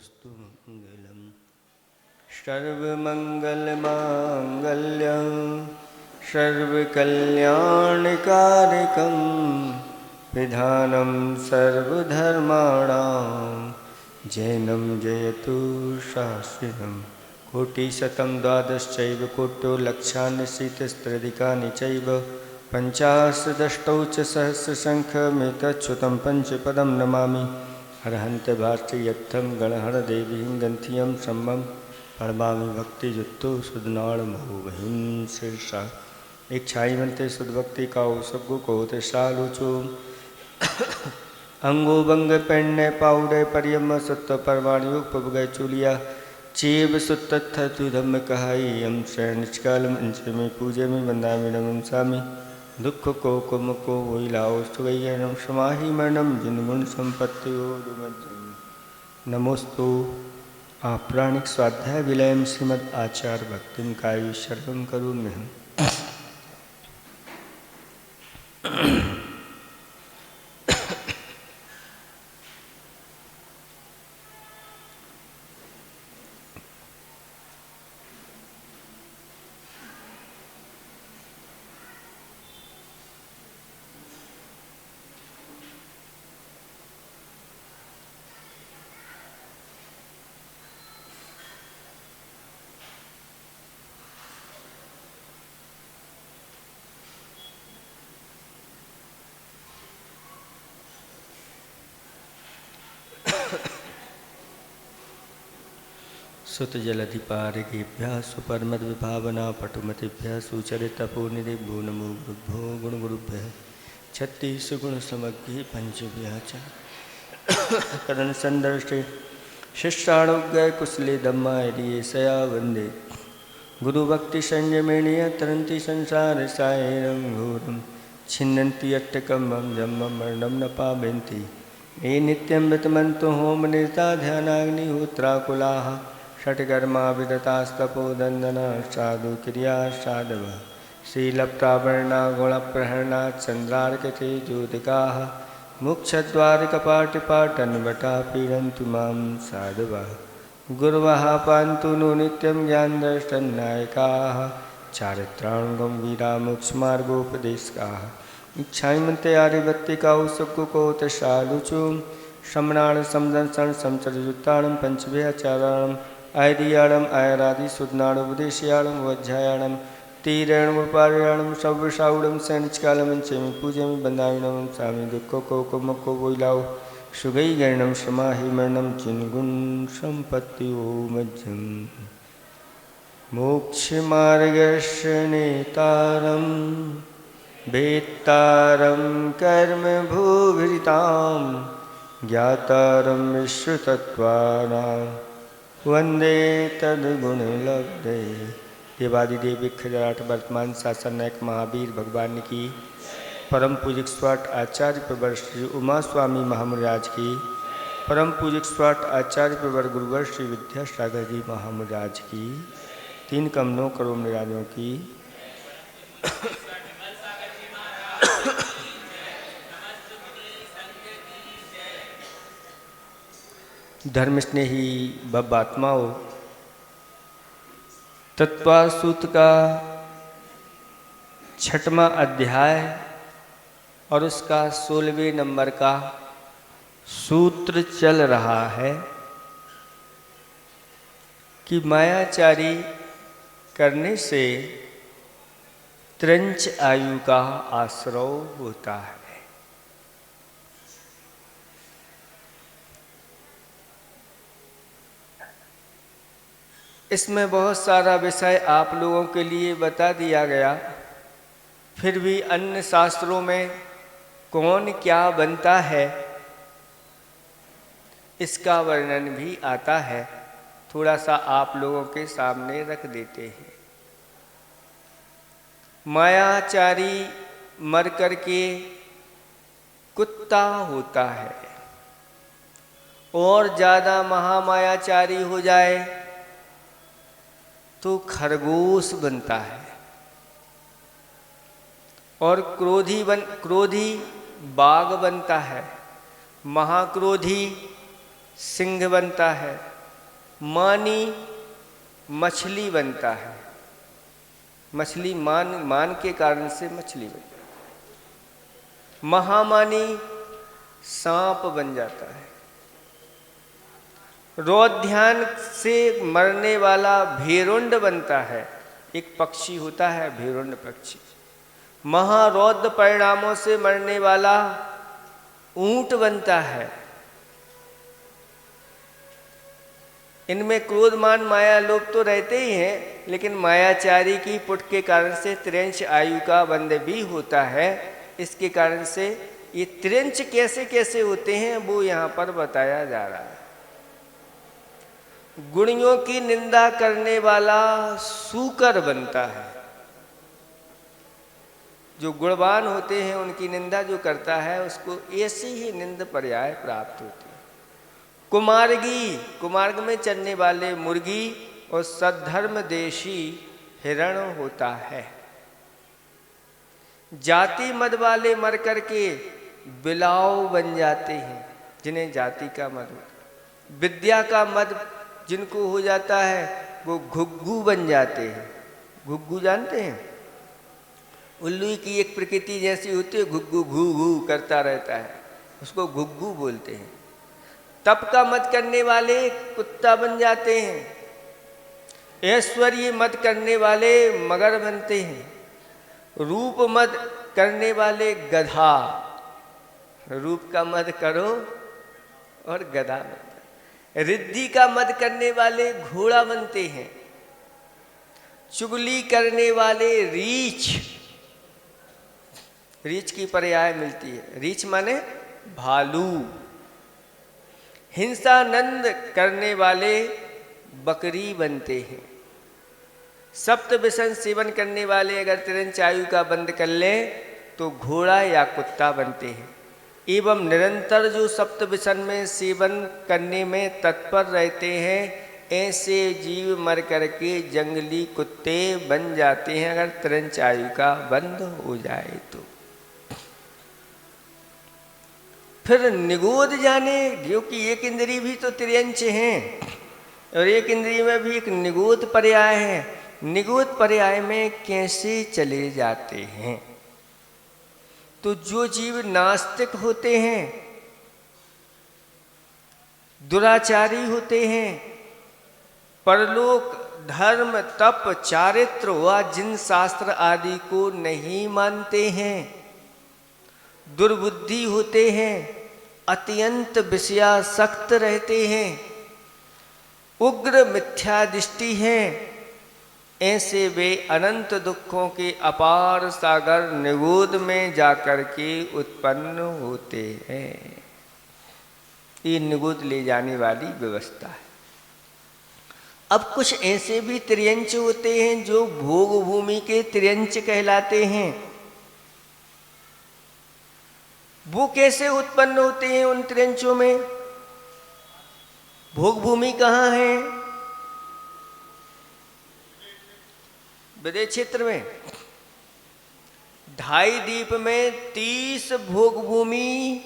तदास्तु मंगलम। सर्वमंगलमांगल्यं सर्वकल्याणकारकं विधानं सर्वधर्माणां जैनं जयतु शास्त्रम्। कोटिशतं द्वादशैव कोटो लक्षानि शीतस्त्रधिकानि चैव पञ्चाशदष्टौ च सहस्रशङ्खमेतच्छ्रुतं पंचपदं नमामि। हरहन्त भाष्ययत्थं गणहरदेवीं गन्थियं सम्मं प्रणमामि भक्तियुक्तो सुदनाड़महो बहिं शीर्षा। इच्छाई मनते सुदभक्ति काओ सबको कोते सालुचो अंगो बंग पेण्य पाउडे परियम सत्व परवाणी उपगय चुलिया चेब सुत्तथ तु धम्म कहाई यम शरण निष्काल मंच में पूजे में वंदामि नमं सामि। दुख को कुम को वही लाओ सुगयनम समाहि मरणम जिन गुण संपत्ति नमोस्तु। आपराणिक स्वाध्याय विलयम श्रीमद् आचार्य भक्तिम कायु शरणं करोम्यहम्। सुत जलधिपारिकेभ्यः सुपरमद विभावना पटुमतिभ्यः सुचरितपोनिधिभ्यो नमो गुरुभ्यो गुणगुरुभ्यः। 36 गुण समग्री पंचभ्यः च कदन संदर्शे शिष्टाणुज्ञ कुशले धम्मारिये सया वंदे गुरुभक्ति संयमेणीय तरंती संसार सायरं घोरं छिन्नन्ति अट्टकम्बं जम्मं मरणं न पावन्ति ये नित्यं वितमन्तो होम निरता ध्यानाग्निहोत्राकुलाः षट्कर्मा विदतास्तपोदन्दना साधु क्रिया साधव शीलप्रावरणा गुणप्रहरणा चन्द्रार्कते ज्योतिकाः मोक्षद्वारकपाटिपाटन्वटा पीडन्तु मां साधवः गुरवः पान्तु नो नित्यं ज्ञानदर्शननायकाः चारित्राणगं वीरामोक्षमार्गोपदेशकाः। इच्छामन्ते आर्यवत्तिकाउ सबको कोत सालुचु श्रमणाण समदर्शन समचरयुक्ताणं पंचभ्याचाराणं आयदियाणं आयरादि सुदनाणोपदेशयाणं वज्जायाणं तीरेणुपारयाणं सर्वसाउडं सैनिचकालमंचेमि पूजयामि बन्दामि नमं सामि। दुःखो को कुमको वोइलाओ सुगई गणं समाहि मरणं चिन्गुण संपत्ति मध्यम मोक्षमार्गस्य नेतारं वेत्तारं कर्म भूभृतां ज्ञातारं विश्वतत्त्वानां वंदे तद्गुणलब्धे। देवादिदेव विख्यात वर्तमान शासन नायक महावीर भगवान की परम पूजिक स्वाट आचार्य प्रवर श्री उमा स्वामी महामुराज की परम पूजिक स्वाट आचार्य प्रवर गुरुवर श्री विद्यासागर जी महामुराज की 3 कमलों करोड़ निराजों की धर्म स्नेही बब्बात्माओं तत्वासूत का 6वां अध्याय और उसका 16वें नंबर का सूत्र चल रहा है कि मायाचारी करने से त्रंच आयु का आश्रय होता है। इसमें बहुत सारा विषय आप लोगों के लिए बता दिया गया, फिर भी अन्य शास्त्रों में कौन क्या बनता है इसका वर्णन भी आता है। थोड़ा सा आप लोगों के सामने रख देते हैं। मायाचारी मर कर के कुत्ता होता है और ज़्यादा महामायाचारी हो जाए तो खरगोश बनता है और क्रोधी बाघ बनता है, महाक्रोधी सिंह बनता है मानी मछली बनता है, मछली मान के कारण से मछली बनता है। महामानी सांप बन जाता है। रौद्यान से मरने वाला भेरुंड बनता है, एक पक्षी होता है भेरुंड पक्षी। महारौद्र परिणामों से मरने वाला ऊंट बनता है। इनमें क्रोध मान माया लोभ तो रहते ही हैं, लेकिन मायाचारी की पुट के कारण से त्रिंश आयु का बंध भी होता है। इसके कारण से ये त्रिंश कैसे कैसे होते हैं वो यहाँ पर बताया जा रहा है। गुणियों की निंदा करने वाला सूकर बनता है। जो गुणवान होते हैं उनकी निंदा जो करता है उसको ऐसी ही निंद पर्याय प्राप्त होती है। कुमार्गी, कुमार्ग में चलने वाले मुर्गी और सद्धर्म देशी हिरण होता है। जाति मद वाले मर करके बिलाव बन जाते हैं, जिन्हें जाति का मद होता है। विद्या का मद जिनको हो जाता है वो घुग्गू बन जाते हैं। घुग्गू जानते हैं? उल्लू की एक प्रकृति जैसी होती है, घुग्गू घू घू करता रहता है, उसको घुग्गू बोलते हैं। तप का मत करने वाले कुत्ता बन जाते हैं। ऐश्वर्य मत करने वाले मगर बनते हैं। रूप मत करने वाले गधा, रूप का मत करो और गधा बनता। रिद्धि का मत करने वाले घोड़ा बनते हैं। चुगली करने वाले रीछ, रीछ की पर्याय मिलती है, रीछ माने भालू। हिंसानंद करने वाले बकरी बनते हैं। सप्त विषम सेवन करने वाले अगर त्रिंश आयु का बंद कर लें तो घोड़ा या कुत्ता बनते हैं। एवं निरंतर जो सप्त विषम में सेवन करने में तत्पर रहते हैं, ऐसे जीव मर करके जंगली कुत्ते बन जाते हैं अगर त्रिंश आयु का बंद हो जाए तो। फिर निगोद जाने, क्योंकि एक इंद्री भी तो त्रियंच हैं और एक इंद्री में भी एक निगोद पर्याय है। निगोद पर्याय में कैसे चले जाते हैं? तो जो जीव नास्तिक होते हैं, दुराचारी होते हैं, परलोक धर्म तप चारित्र व जिन शास्त्र आदि को नहीं मानते हैं, दुर्बुद्धि होते हैं, अत्यंत विषयासक्त रहते हैं, उग्र मिथ्या दृष्टि है, ऐसे वे अनंत दुखों के अपार सागर निगोद में जाकर के उत्पन्न होते हैं। ये निगोद ले जाने वाली व्यवस्था है। अब कुछ ऐसे भी त्रियंच होते हैं जो भोग भूमि के त्रियंच कहलाते हैं। वो कैसे उत्पन्न होते हैं? उन त्रियंचों में भोग भूमि कहाँ है? विदेश क्षेत्र में। ढाई द्वीप में 30 भोग भूमि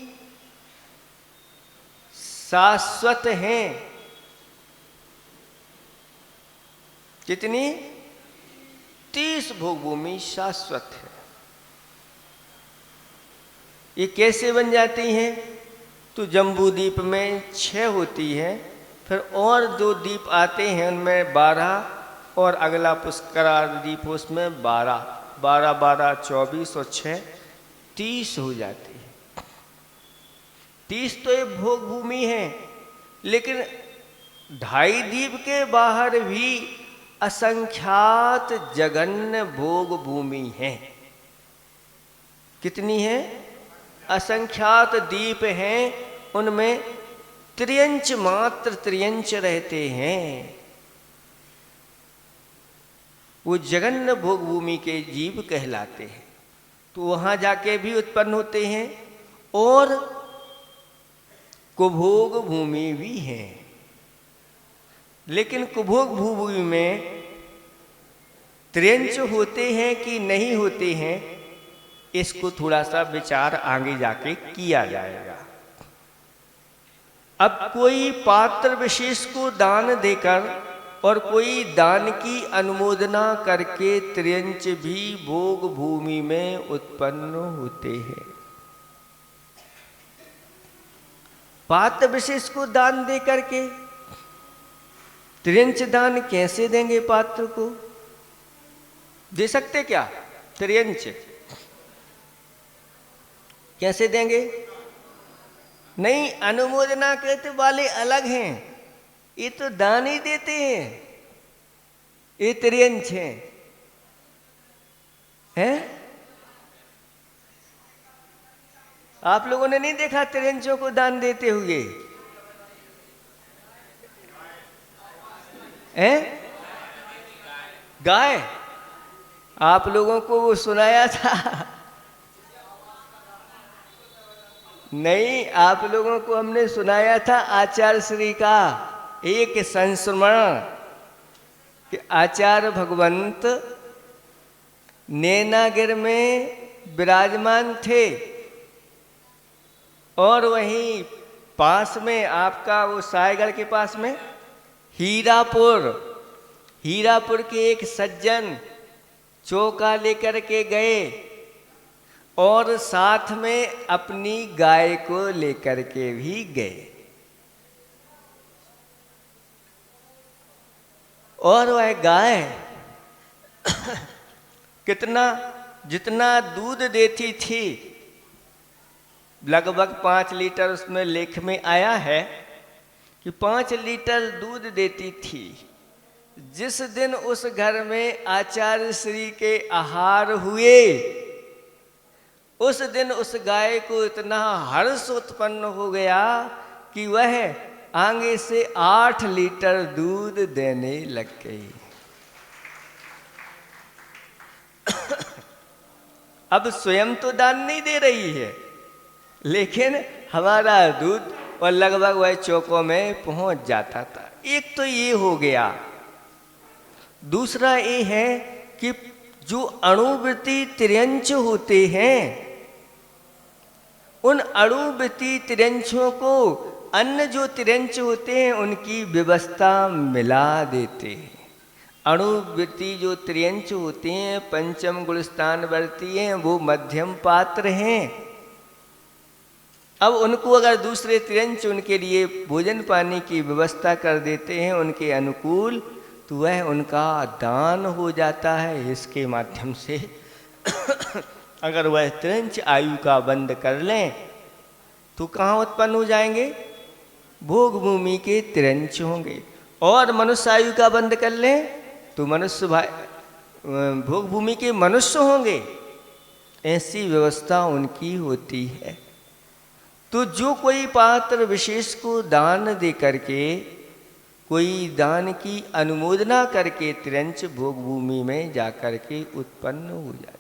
शाश्वत हैं। कितनी? 30 भोग भूमि शाश्वत है। ये कैसे बन जाती हैं? तो जम्बू द्वीप में 6 होती है, फिर और 2 द्वीप आते हैं उनमें 12, और अगला पुष्करा द्वीप उसमें 12, 12, 12, 24 और 6 30 हो जाती है। 30 तो ये भोग भूमि है, लेकिन ढाई द्वीप के बाहर भी असंख्यात जघन्य भोग भूमि है। कितनी है? असंख्यात द्वीप हैं, उनमें त्रियंच मात्र त्रियंच रहते हैं। वो जघन्य भोग भूमि के जीव कहलाते हैं। तो वहां जाके भी उत्पन्न होते हैं, और कुभोग भूमि भी है। लेकिन कुभोग भूमि में त्रियंच होते हैं कि नहीं होते हैं, इसको थोड़ा सा विचार आगे जाके किया जाएगा। अब कोई पात्र विशेष को दान देकर और कोई दान की अनुमोदना करके त्रियंच भी भोग भूमि में उत्पन्न होते हैं। पात्र विशेष को दान दे करके त्रियंच दान कैसे देंगे? पात्र को दे सकते क्या त्रियंच? कैसे देंगे? नहीं, अनुमोदना कहते वाले अलग हैं, ये तो दान ही देते हैं, ये त्रियंच हैं। आप लोगों ने नहीं देखा त्रियंचों को दान देते हुए? हैं? गाय आप लोगों को वो सुनाया था? नहीं, आप लोगों को हमने सुनाया था आचार्य श्री का एक संस्मरण कि आचार्य भगवंत नैनागिर में विराजमान थे और वहीं पास में आपका वो सायगढ़ के पास में हीरापुर के एक सज्जन चौका लेकर के गए और साथ में अपनी गाय को लेकर के भी गए। और वह गाय जितना दूध देती थी, लगभग 5 लीटर, उसमें लेख में आया है कि 5 लीटर दूध देती थी। जिस दिन उस घर में आचार्य श्री के आहार हुए, उस दिन उस गाय को इतना हर्ष उत्पन्न हो गया कि वह आगे से 8 लीटर दूध देने लग गई। अब स्वयं तो दान नहीं दे रही है, लेकिन हमारा दूध और लगभग वह चौकों में पहुंच जाता था। एक तो ये हो गया। दूसरा ये है कि जो अणुवृत्ति त्रियंच होते हैं, उन अणुवृत्ति त्रियंचों को अन्य जो त्रियंच होते हैं उनकी व्यवस्था मिला देते हैं। अणुवृत्ति जो त्रियंच होते हैं, पंचम गुण स्थान वर्ती हैं, वो मध्यम पात्र हैं। अब उनको अगर दूसरे त्रियंच उनके लिए भोजन पानी की व्यवस्था कर देते हैं उनके अनुकूल, तो वह उनका दान हो जाता है। इसके माध्यम से अगर वह त्रियंच आयु का बंद कर लें तो कहाँ उत्पन्न हो जाएंगे? भोग भूमि के त्रियंच होंगे। और मनुष्य आयु का बंद कर लें तो मनुष्य भोग भूमि के मनुष्य होंगे। ऐसी व्यवस्था उनकी होती है। तो जो कोई पात्र विशेष को दान दे करके, कोई दान की अनुमोदना करके त्रियंच भोग भूमि में जाकर के उत्पन्न हो जाता।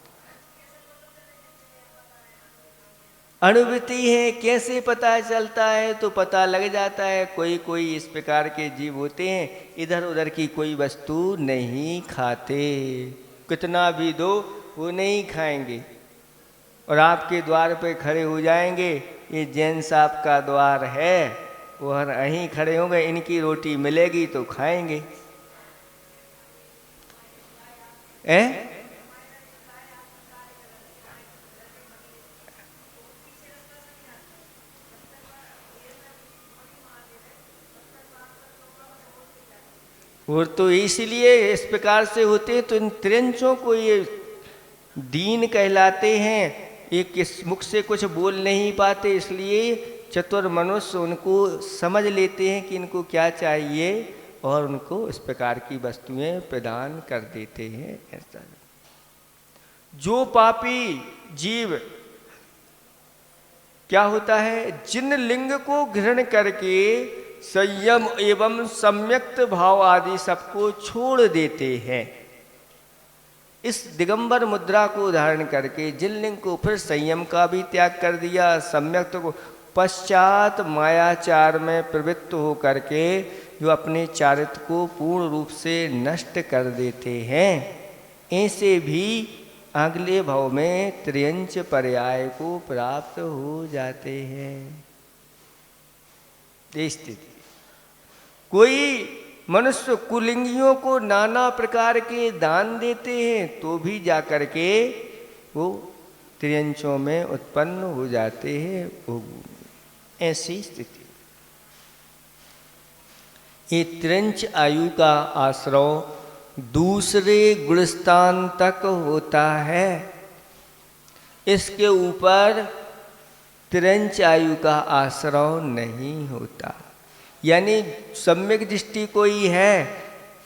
अनुभूति है, कैसे पता चलता है? तो पता लग जाता है। कोई इस प्रकार के जीव होते हैं, इधर उधर की कोई वस्तु नहीं खाते, कितना भी दो वो नहीं खाएंगे और आपके द्वार पे खड़े हो जाएंगे। ये जैन साहब का द्वार है, वो यहीं खड़े होंगे, इनकी रोटी मिलेगी तो खाएंगे। और तो इसलिए इस प्रकार से होते हैं। तो इन त्रियंचों को ये दीन कहलाते हैं। ये किस मुख से कुछ बोल नहीं पाते, इसलिए चतुर मनुष्य उनको समझ लेते हैं कि इनको क्या चाहिए और उनको इस प्रकार की वस्तुएं प्रदान कर देते हैं। ऐसा जो पापी जीव क्या होता है, जिन लिंग को ग्रहण करके संयम एवं सम्यक्त भाव आदि सबको छोड़ देते हैं, इस दिगंबर मुद्रा को धारण करके जिन लिंग को फिर संयम का भी त्याग कर दिया, सम्यक्त को पश्चात मायाचार में प्रवृत्त हो करके जो अपने चारित्र को पूर्ण रूप से नष्ट कर देते हैं, ऐसे भी अगले भाव में त्रियंच पर्याय को प्राप्त हो जाते हैं। ये स्थिति। कोई मनुष्य कुलिंगियों को नाना प्रकार के दान देते हैं तो भी जाकर के वो त्रियंचों में उत्पन्न हो जाते हैं भोग भूमि। ऐसी स्थिति। ये त्रिंच आयु का आश्रव दूसरे गुणस्थान तक होता है, इसके ऊपर त्रिंच आयु का आश्रव नहीं होता। यानी सम्यक दृष्टि कोई है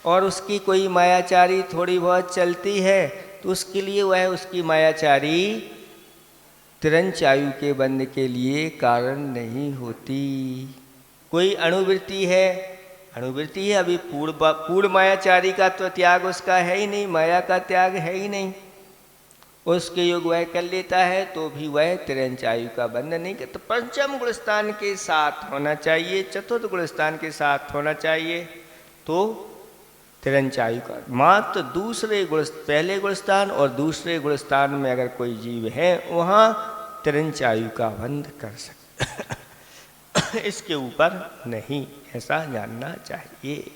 और उसकी कोई मायाचारी थोड़ी बहुत चलती है तो उसके लिए वह उसकी मायाचारी त्रिंच आयु के बंध के लिए कारण नहीं होती। कोई अणुवृत्ति है, अणुवृत्ति है, अभी पूर्ण मायाचारी का तो त्याग उसका है ही नहीं, माया का त्याग है ही नहीं, उसके योग वह कर लेता है तो भी वह त्रिंच आयु का बंधन नहीं करता। तो पंचम गुणस्थान के साथ होना चाहिए, चतुर्थ गुणस्थान के साथ होना चाहिए तो त्रिंच आयु का। मात्र दूसरे गुण, पहले गुणस्थान और दूसरे गुणस्थान में अगर कोई जीव है वहाँ त्रिंच आयु का बंध कर सकता इसके ऊपर नहीं, ऐसा जानना चाहिए।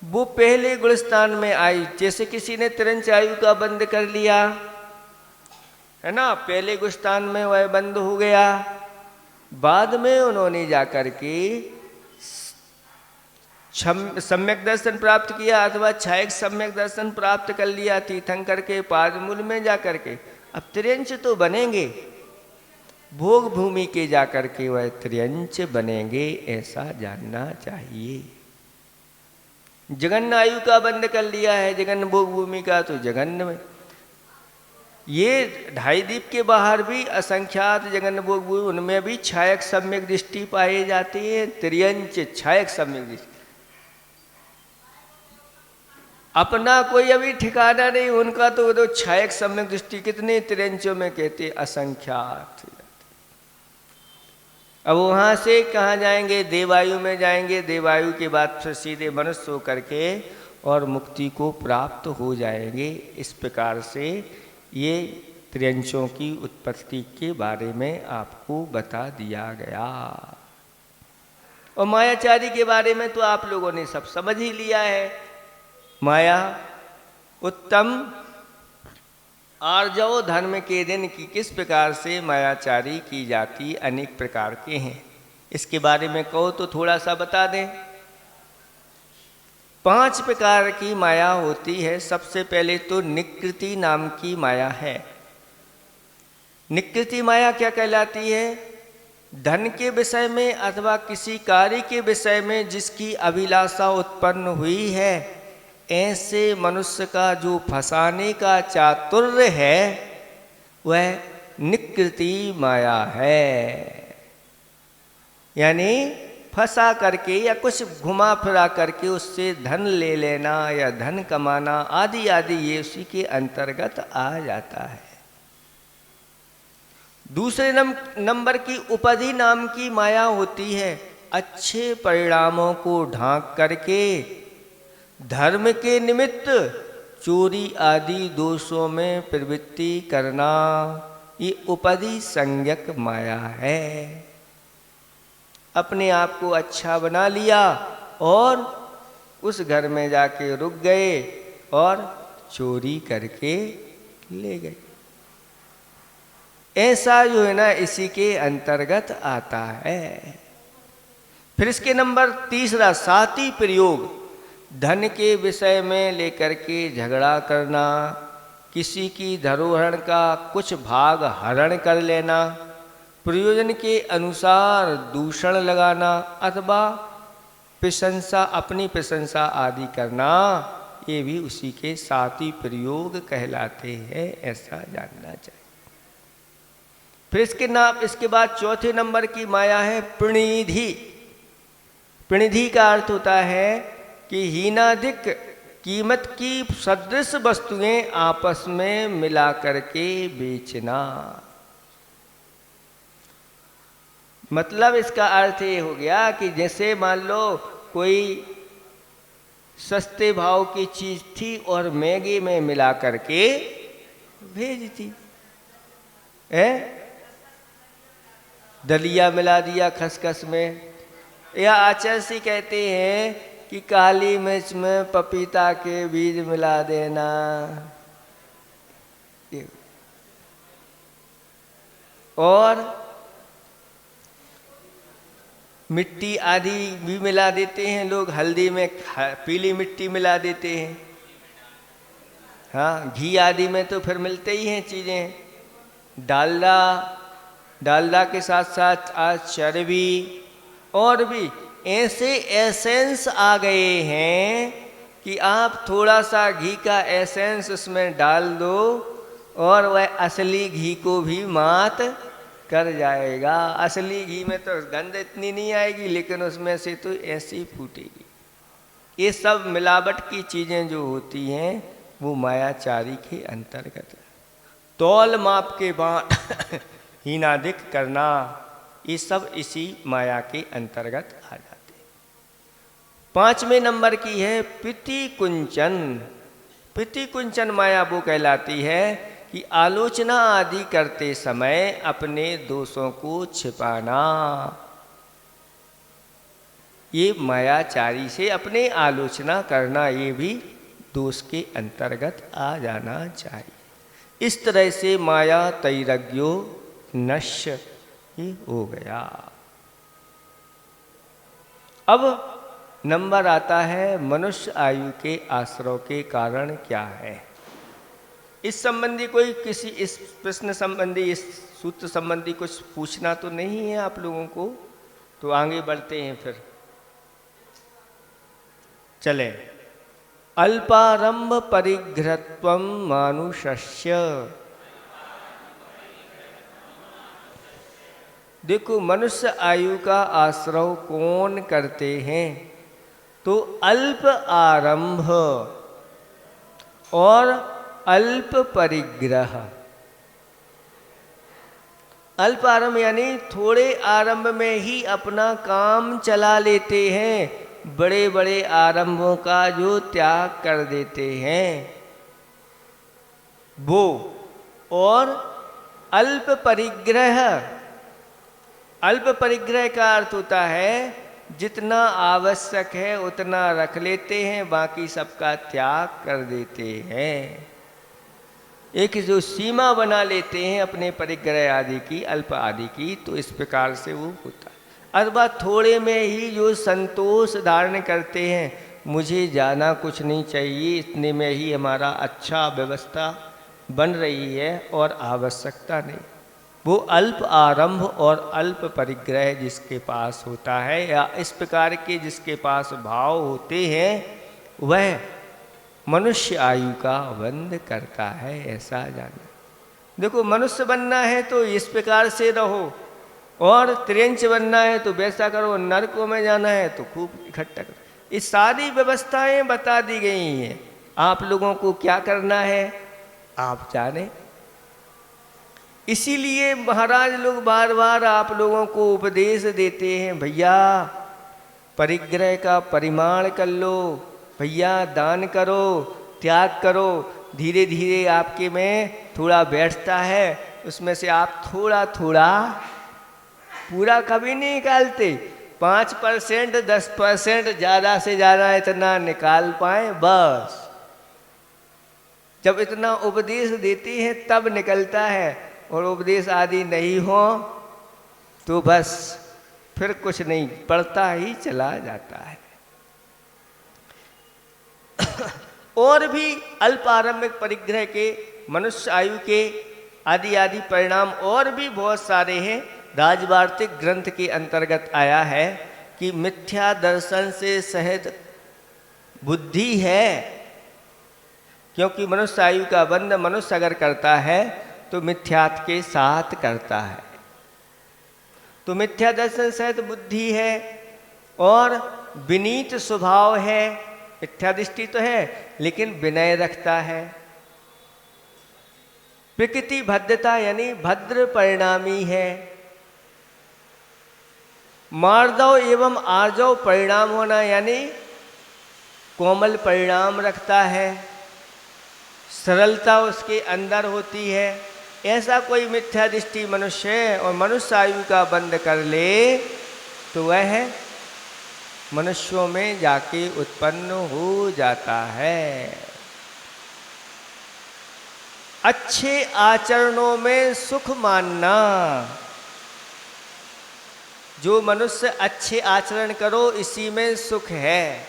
वो पहले गुणस्थान में आई, जैसे किसी ने त्रिंच आयु का बंद कर लिया है ना, पहले गुणस्थान में वह बंद हो गया, बाद में उन्होंने जाकर के सम्यक दर्शन प्राप्त किया अथवा छायक सम्यक दर्शन प्राप्त कर लिया तीर्थंकर के पादमूल में जाकर के, अब त्रियंच तो बनेंगे, भोग भूमि के जाकर के वह त्रियंच बनेंगे, ऐसा जानना चाहिए। जगन्न आयु का बंद कर लिया है, जगन्न भोग भूमि का, तो जगन्न में ये ढाई द्वीप के बाहर भी असंख्यात जगन्न भोग भूमि, उनमें भी छायक सम्यक दृष्टि पाए जाते हैं, त्रियंच छायक सम्यक दृष्टि। अपना कोई अभी ठिकाना नहीं उनका, तो छायक सम्यक दृष्टि कितने त्रियंचों में कहते असंख्यात। अब वहाँ से कहाँ जाएंगे, देवायु में जाएंगे, देवायु के बाद फिर सीधे मनुष्य होकर के और मुक्ति को प्राप्त हो जाएंगे। इस प्रकार से ये त्रियंचों की उत्पत्ति के बारे में आपको बता दिया गया। और मायाचारी के बारे में तो आप लोगों ने सब समझ ही लिया है। माया उत्तम आर्जव धर्म के दिन की किस प्रकार से मायाचारी की जाती अनेक प्रकार के हैं, इसके बारे में कहो तो थोड़ा सा बता दें। 5 प्रकार की माया होती है। सबसे पहले तो निकृति नाम की माया है। निकृति माया क्या कहलाती है? धन के विषय में अथवा किसी कार्य के विषय में जिसकी अभिलाषा उत्पन्न हुई है, ऐसे मनुष्य का जो फंसाने का चातुर्य है वह निकृति माया है। यानी फंसा करके या कुछ घुमा फिरा करके उससे धन ले लेना या धन कमाना आदि आदि, ये उसी के अंतर्गत आ जाता है। दूसरे नंबर की उपाधि नाम की माया होती है। अच्छे परिणामों को ढांक करके धर्म के निमित्त चोरी आदि दोषों में प्रवृत्ति करना, ये उपाधि संज्ञक माया है। अपने आप को अच्छा बना लिया और उस घर में जाके रुक गए और चोरी करके ले गए। ऐसा जो है ना, इसी के अंतर्गत आता है। फिर इसके नंबर तीसरा साती प्रयोग, धन के विषय में लेकर के झगड़ा करना, किसी की धरोहर का कुछ भाग हरण कर लेना, प्रयोजन के अनुसार दूषण लगाना अथवा प्रशंसा, अपनी प्रशंसा आदि करना, ये भी उसी के साती प्रयोग कहलाते हैं, ऐसा जानना चाहिए। फिर इसके बाद चौथे नंबर की माया है प्रणिधि। प्रणिधि का अर्थ होता है कि हीनाधिक कीमत की सदृश वस्तुएं आपस में मिला करके बेचना। मतलब इसका अर्थ ये हो गया कि जैसे मान लो कोई सस्ते भाव की चीज थी और मैगी में मिला करके भेज दी है। दलिया मिला दिया खसखस में। या आचार्य जी कहते हैं कि काली मिर्च में पपीता के बीज मिला देना। और मिट्टी आदि भी मिला देते हैं लोग, हल्दी में पीली मिट्टी मिला देते हैं। हाँ, घी आदि में तो फिर मिलते ही हैं चीज़ें। डालडा के साथ साथ आज चर्बी और भी ऐसे एसेंस आ गए हैं कि आप थोड़ा सा घी का एसेंस उसमें डाल दो और वह असली घी को भी मात कर जाएगा। असली घी में तो गंध इतनी नहीं आएगी, लेकिन उसमें से तो ऐसी फूटेगी। ये सब मिलावट की चीज़ें जो होती हैं वो मायाचारी के अंतर्गत है। तौल माप के बाद हीनादिक करना, ये सब इसी माया के अंतर्गत आ जाते हैं। 5वें नंबर की है प्रीतिकुंचन। प्रीतिकुंचन माया वो कहलाती है कि आलोचना आदि करते समय अपने दोषों को छिपाना। ये मायाचारी से अपने आलोचना करना, ये भी दोष के अंतर्गत आ जाना चाहिए। इस तरह से माया तैरज्ञो नश्य ही हो गया। अब नंबर आता है मनुष्य आयु के आश्रय के कारण क्या है। इस संबंधी कोई किसी इस प्रश्न संबंधी, इस सूत्र संबंधी कुछ पूछना तो नहीं है आप लोगों को? तो आगे बढ़ते हैं फिर। चले। अल्पारंभ परिघ्रत्वम मानुषस्य। देखो, मनुष्य आयु का आश्रय कौन करते हैं? तो अल्प आरंभ और अल्प परिग्रह। अल्प आरंभ यानी थोड़े आरंभ में ही अपना काम चला लेते हैं, बड़े बड़े आरंभों का जो त्याग कर देते हैं वो। और अल्प परिग्रह, अल्प परिग्रह का अर्थ होता है जितना आवश्यक है उतना रख लेते हैं, बाकी सबका त्याग कर देते हैं। एक जो सीमा बना लेते हैं अपने परिग्रह आदि की, अल्प आदि की, तो इस प्रकार से वो होता है। अथवा थोड़े में ही जो संतोष धारण करते हैं, मुझे ज़्यादा कुछ नहीं चाहिए, इतने में ही हमारा अच्छा व्यवस्था बन रही है और आवश्यकता नहीं, वो अल्प आरंभ और अल्प परिग्रह जिसके पास होता है, या इस प्रकार के जिसके पास भाव होते हैं, वह मनुष्य आयु का बंध करता है। ऐसा जाना। देखो, मनुष्य बनना है तो इस प्रकार से रहो, और त्रियंच बनना है तो वैसा करो, नरकों में जाना है तो खूब इकट्ठा करो। ये सारी व्यवस्थाएं बता दी गई हैं। आप लोगों को क्या करना है आप जाने। इसीलिए महाराज लोग बार बार आप लोगों को उपदेश देते हैं, भैया परिग्रह का परिमाण कर लो, भैया दान करो, त्याग करो। धीरे धीरे आपके में थोड़ा बैठता है, उसमें से आप थोड़ा थोड़ा, पूरा कभी नहीं निकालते, 5% 10% ज़्यादा से ज़्यादा इतना निकाल पाए बस। जब इतना उपदेश देते हैं तब निकलता है, और उपदेश आदि नहीं हो तो बस फिर कुछ नहीं, पढ़ता ही चला जाता है। और भी अल्प आरंभिक परिग्रह के, मनुष्य आयु के आदि आदि परिणाम और भी बहुत सारे हैं। राजवार्तिक ग्रंथ के अंतर्गत आया है कि मिथ्या दर्शन से सहित बुद्धि है, क्योंकि मनुष्य आयु का बंध मनुष्य अगर करता है तो मिथ्यात्व के साथ करता है। तो मिथ्या दर्शन सहित बुद्धि है और विनीत स्वभाव है। मिथ्या दृष्टि तो है लेकिन विनय रखता है। प्रकृति भद्रता यानी भद्र परिणामी है। मार्दव एवं आर्जव परिणाम होना यानी कोमल परिणाम रखता है, सरलता उसके अंदर होती है। ऐसा कोई मिथ्या दृष्टि मनुष्य और मनुष्य आयु का बंद कर ले तो वह मनुष्यों में जाके उत्पन्न हो जाता है। अच्छे आचरणों में सुख मानना, जो मनुष्य अच्छे आचरण करो इसी में सुख है,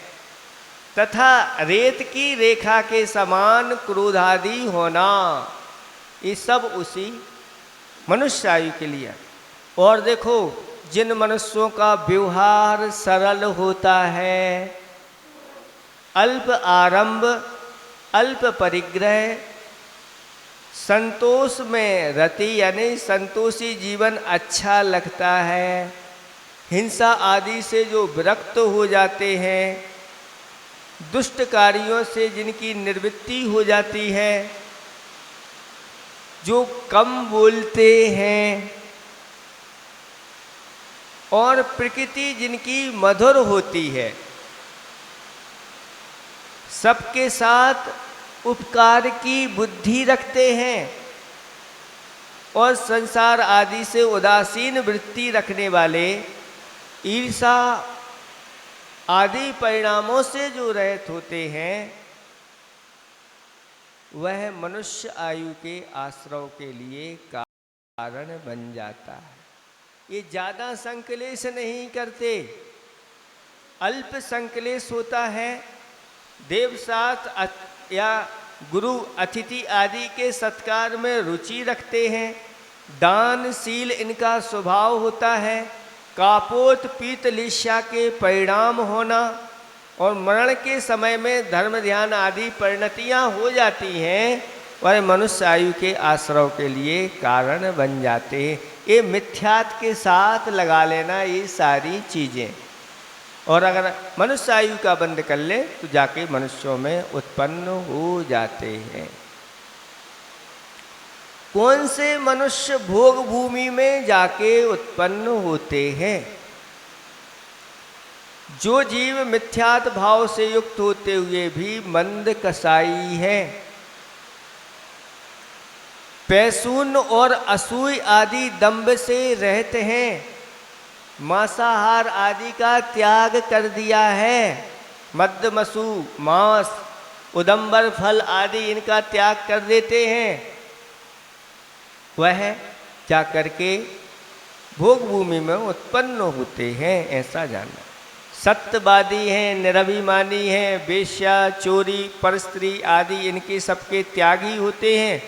तथा रेत की रेखा के समान क्रोधादि होना, ये सब उसी मनुष्य आयु के लिए। और देखो, जिन मनुष्यों का व्यवहार सरल होता है, अल्प आरंभ, अल्प परिग्रह, संतोष में रति यानी संतोषी जीवन अच्छा लगता है, हिंसा आदि से जो विरक्त हो जाते हैं, दुष्ट कार्यों से जिनकी निवृत्ति हो जाती है, जो कम बोलते हैं और प्रकृति जिनकी मधुर होती है, सबके साथ उपकार की बुद्धि रखते हैं और संसार आदि से उदासीन वृत्ति रखने वाले, ईर्षा आदि परिणामों से जो रहित होते हैं, वह मनुष्य आयु के आश्रय के लिए कारण बन जाता है। ये ज़्यादा संकलेश नहीं करते, अल्प संकलेश होता है। देवसात या गुरु अतिथि आदि के सत्कार में रुचि रखते हैं, दानशील इनका स्वभाव होता है। कापोत पीत लिस्या के परिणाम होना और मरण के समय में धर्म ध्यान आदि परिणतियाँ हो जाती हैं, वह मनुष्य आयु के आश्रय के लिए कारण बन जाते हैं। ये मिथ्यात के साथ लगा लेना ये सारी चीज़ें, और अगर मनुष्य आयु का बंद कर ले तो जाके मनुष्यों में उत्पन्न हो जाते हैं। कौन से मनुष्य भोग भूमि में जाके उत्पन्न होते हैं? जो जीव मिथ्यात भाव से युक्त होते हुए भी मंद कसाई है, पैसून और असूय आदि दंभ से रहते हैं, मांसाहार आदि का त्याग कर दिया है, मद्य मसु मांस उदंबर फल आदि इनका त्याग कर देते हैं, वह जा करके भोग भूमि में उत्पन्न होते हैं, ऐसा जानना। सत्यवादी हैं, निरभिमानी हैं, वेश्या चोरी परस्त्री आदि इनके सबके त्यागी होते हैं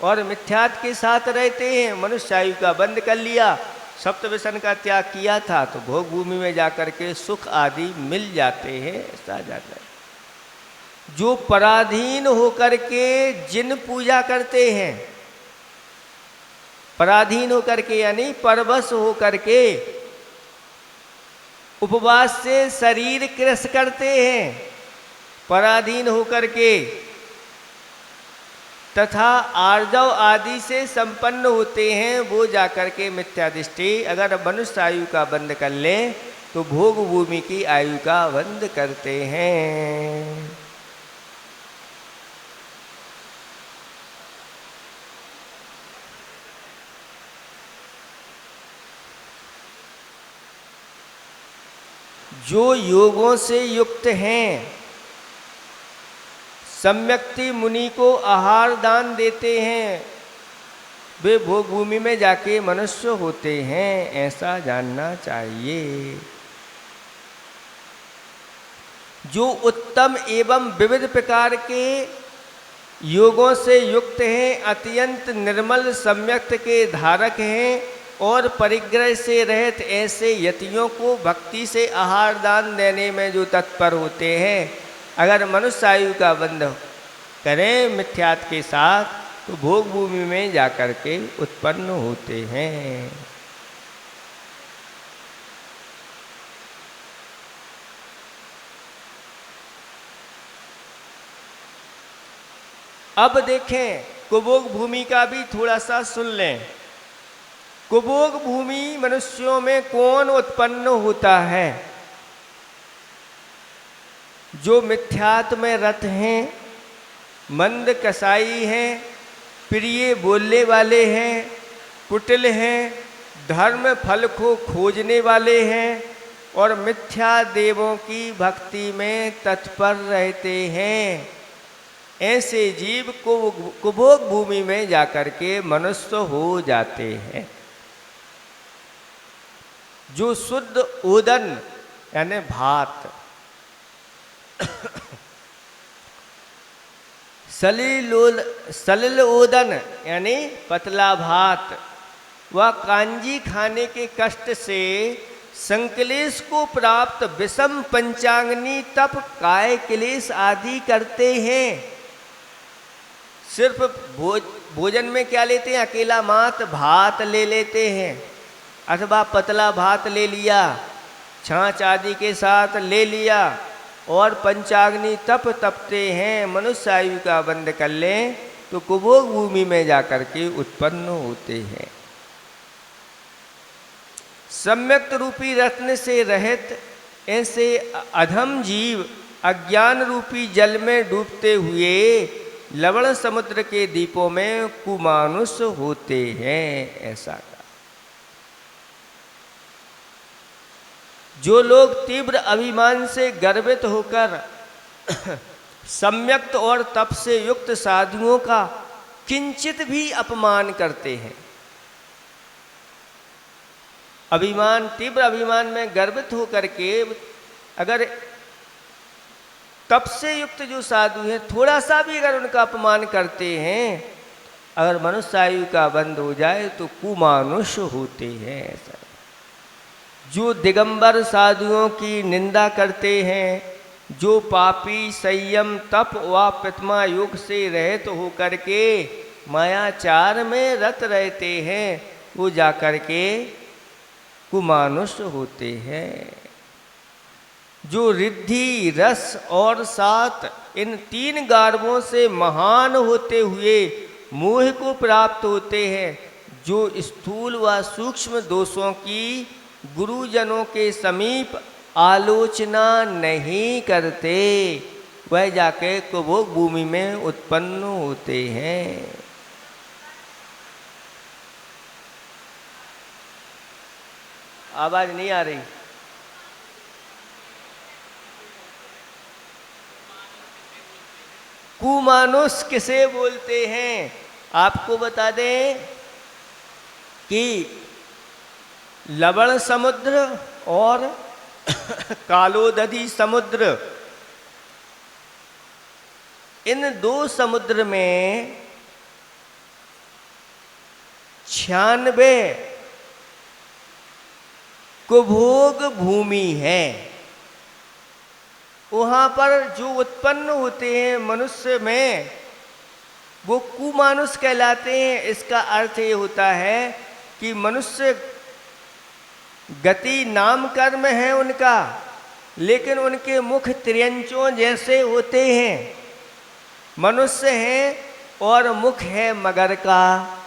और मिथ्यात के साथ रहते हैं। मनुष्य आयु का बंद कर लिया, सप्त व्यसन का त्याग किया था, तो भोग भूमि में जाकर के सुख आदि मिल जाते हैं, ऐसा जानना है। जो पराधीन होकर के जिन पूजा करते हैं, पराधीन होकर के यानी परवश होकर के उपवास से शरीर कृश करते हैं, पराधीन होकर के तथा आर्जव आदि से संपन्न होते हैं, वो जाकर के मिथ्या दृष्टि अगर मनुष्य आयु का बंद कर ले तो भोग भूमि की आयु का बंद करते हैं। जो योगों से युक्त हैं, सम्यक्ति मुनि को आहार दान देते हैं, वे भोग भूमि में जाके मनुष्य होते हैं, ऐसा जानना चाहिए। जो उत्तम एवं विविध प्रकार के योगों से युक्त हैं, अत्यंत निर्मल सम्यक्त के धारक हैं और परिग्रह से रहित ऐसे यतियों को भक्ति से आहार दान देने में जो तत्पर होते हैं, अगर मनुष्य आयु का बंध करें मिथ्यात के साथ तो भोग भूमि में जाकर के उत्पन्न होते हैं। अब देखें, कुभोग भूमि का भी थोड़ा सा सुन लें। कुभोग भूमि मनुष्यों में कौन उत्पन्न होता है? जो मिथ्यात्व में रत हैं, मंद कसाई हैं, प्रिय बोलने वाले हैं, कुटिल हैं, धर्म फल को खोजने वाले हैं और मिथ्या देवों की भक्ति में तत्पर रहते हैं, ऐसे जीव को कुभोग भूमि में जाकर के मनुष्य हो जाते हैं। जो शुद्ध ओदन यानी भात, सलिल ओदन यानी पतला भात व कांजी खाने के कष्ट से संक्लेश को प्राप्त विषम पंचांगनी तप काय क्लेश आदि करते हैं। सिर्फ भोजन में क्या लेते हैं? अकेला मात्र भात ले लेते हैं अथवा पतला भात ले लिया, छाछ आदि के साथ ले लिया और पंचाग्नि तप तपते हैं। मनुष्य आयु का बंद कर लें तो कुभोग भूमि में जाकर के उत्पन्न होते हैं। सम्यक्त रूपी रत्न से रहित ऐसे अधम जीव अज्ञान रूपी जल में डूबते हुए लवण समुद्र के द्वीपों में कुमानुष होते हैं। ऐसा का जो लोग तीव्र अभिमान से गर्वित होकर सम्यक्त और तप से युक्त साधुओं का किंचित भी अपमान करते हैं, अभिमान तीव्र अभिमान में गर्वित होकर के अगर तप से युक्त जो साधु हैं थोड़ा सा भी अगर उनका अपमान करते हैं, अगर मनुष्य आयु का बंद हो जाए तो कुमानुष होते हैं। ऐसा जो दिगंबर साधुओं की निंदा करते हैं, जो पापी संयम तप व प्रतिमा योग से रहित तो होकर के मायाचार में रत रहते हैं, वो जाकर के कुमानुष होते हैं। जो रिद्धि रस और सात इन तीन गार्वों से महान होते हुए मोह को प्राप्त होते हैं, जो स्थूल व सूक्ष्म दोषों की गुरुजनों के समीप आलोचना नहीं करते, वह जाके कुभोग भूमि में उत्पन्न होते हैं। आवाज नहीं आ रही? कुमानुष किसे बोलते हैं? आपको बता दें कि लवण समुद्र और कालोदधी समुद्र, इन दो समुद्र में 96 कुभोग भूमि है। वहाँ पर जो उत्पन्न होते हैं मनुष्य में वो कुमानुष कहलाते हैं। इसका अर्थ ये होता है कि मनुष्य गति नाम कर्म है उनका, लेकिन उनके मुख त्रियंचों जैसे होते हैं। मनुष्य हैं और मुख है मगर का,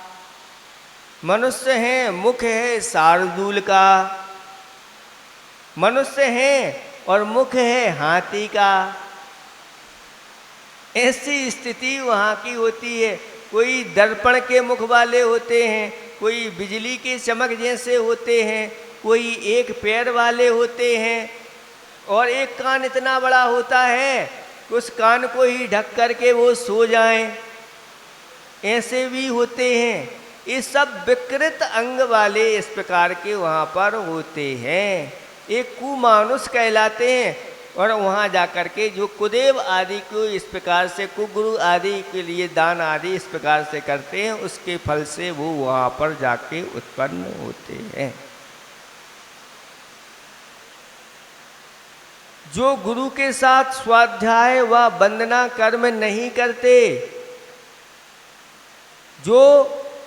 मनुष्य हैं मुख है शार्दूल का, मनुष्य हैं और मुख है हाथी का। ऐसी स्थिति वहाँ की होती है। कोई दर्पण के मुख वाले होते हैं, कोई बिजली के चमक जैसे होते हैं, कोई एक पैर वाले होते हैं और एक कान इतना बड़ा होता है कि उस कान को ही ढक करके वो सो जाएं, ऐसे भी होते हैं। ये सब विकृत अंग वाले इस प्रकार के वहाँ पर होते हैं, एक कुमानुष कहलाते हैं। और वहाँ जाकर के जो कुदेव आदि को इस प्रकार से कुगुरु आदि के लिए दान आदि इस प्रकार से करते हैं, उसके फल से वो वहाँ पर जाके उत्पन्न होते हैं। जो गुरु के साथ स्वाध्याय व वंदना कर्म नहीं करते, जो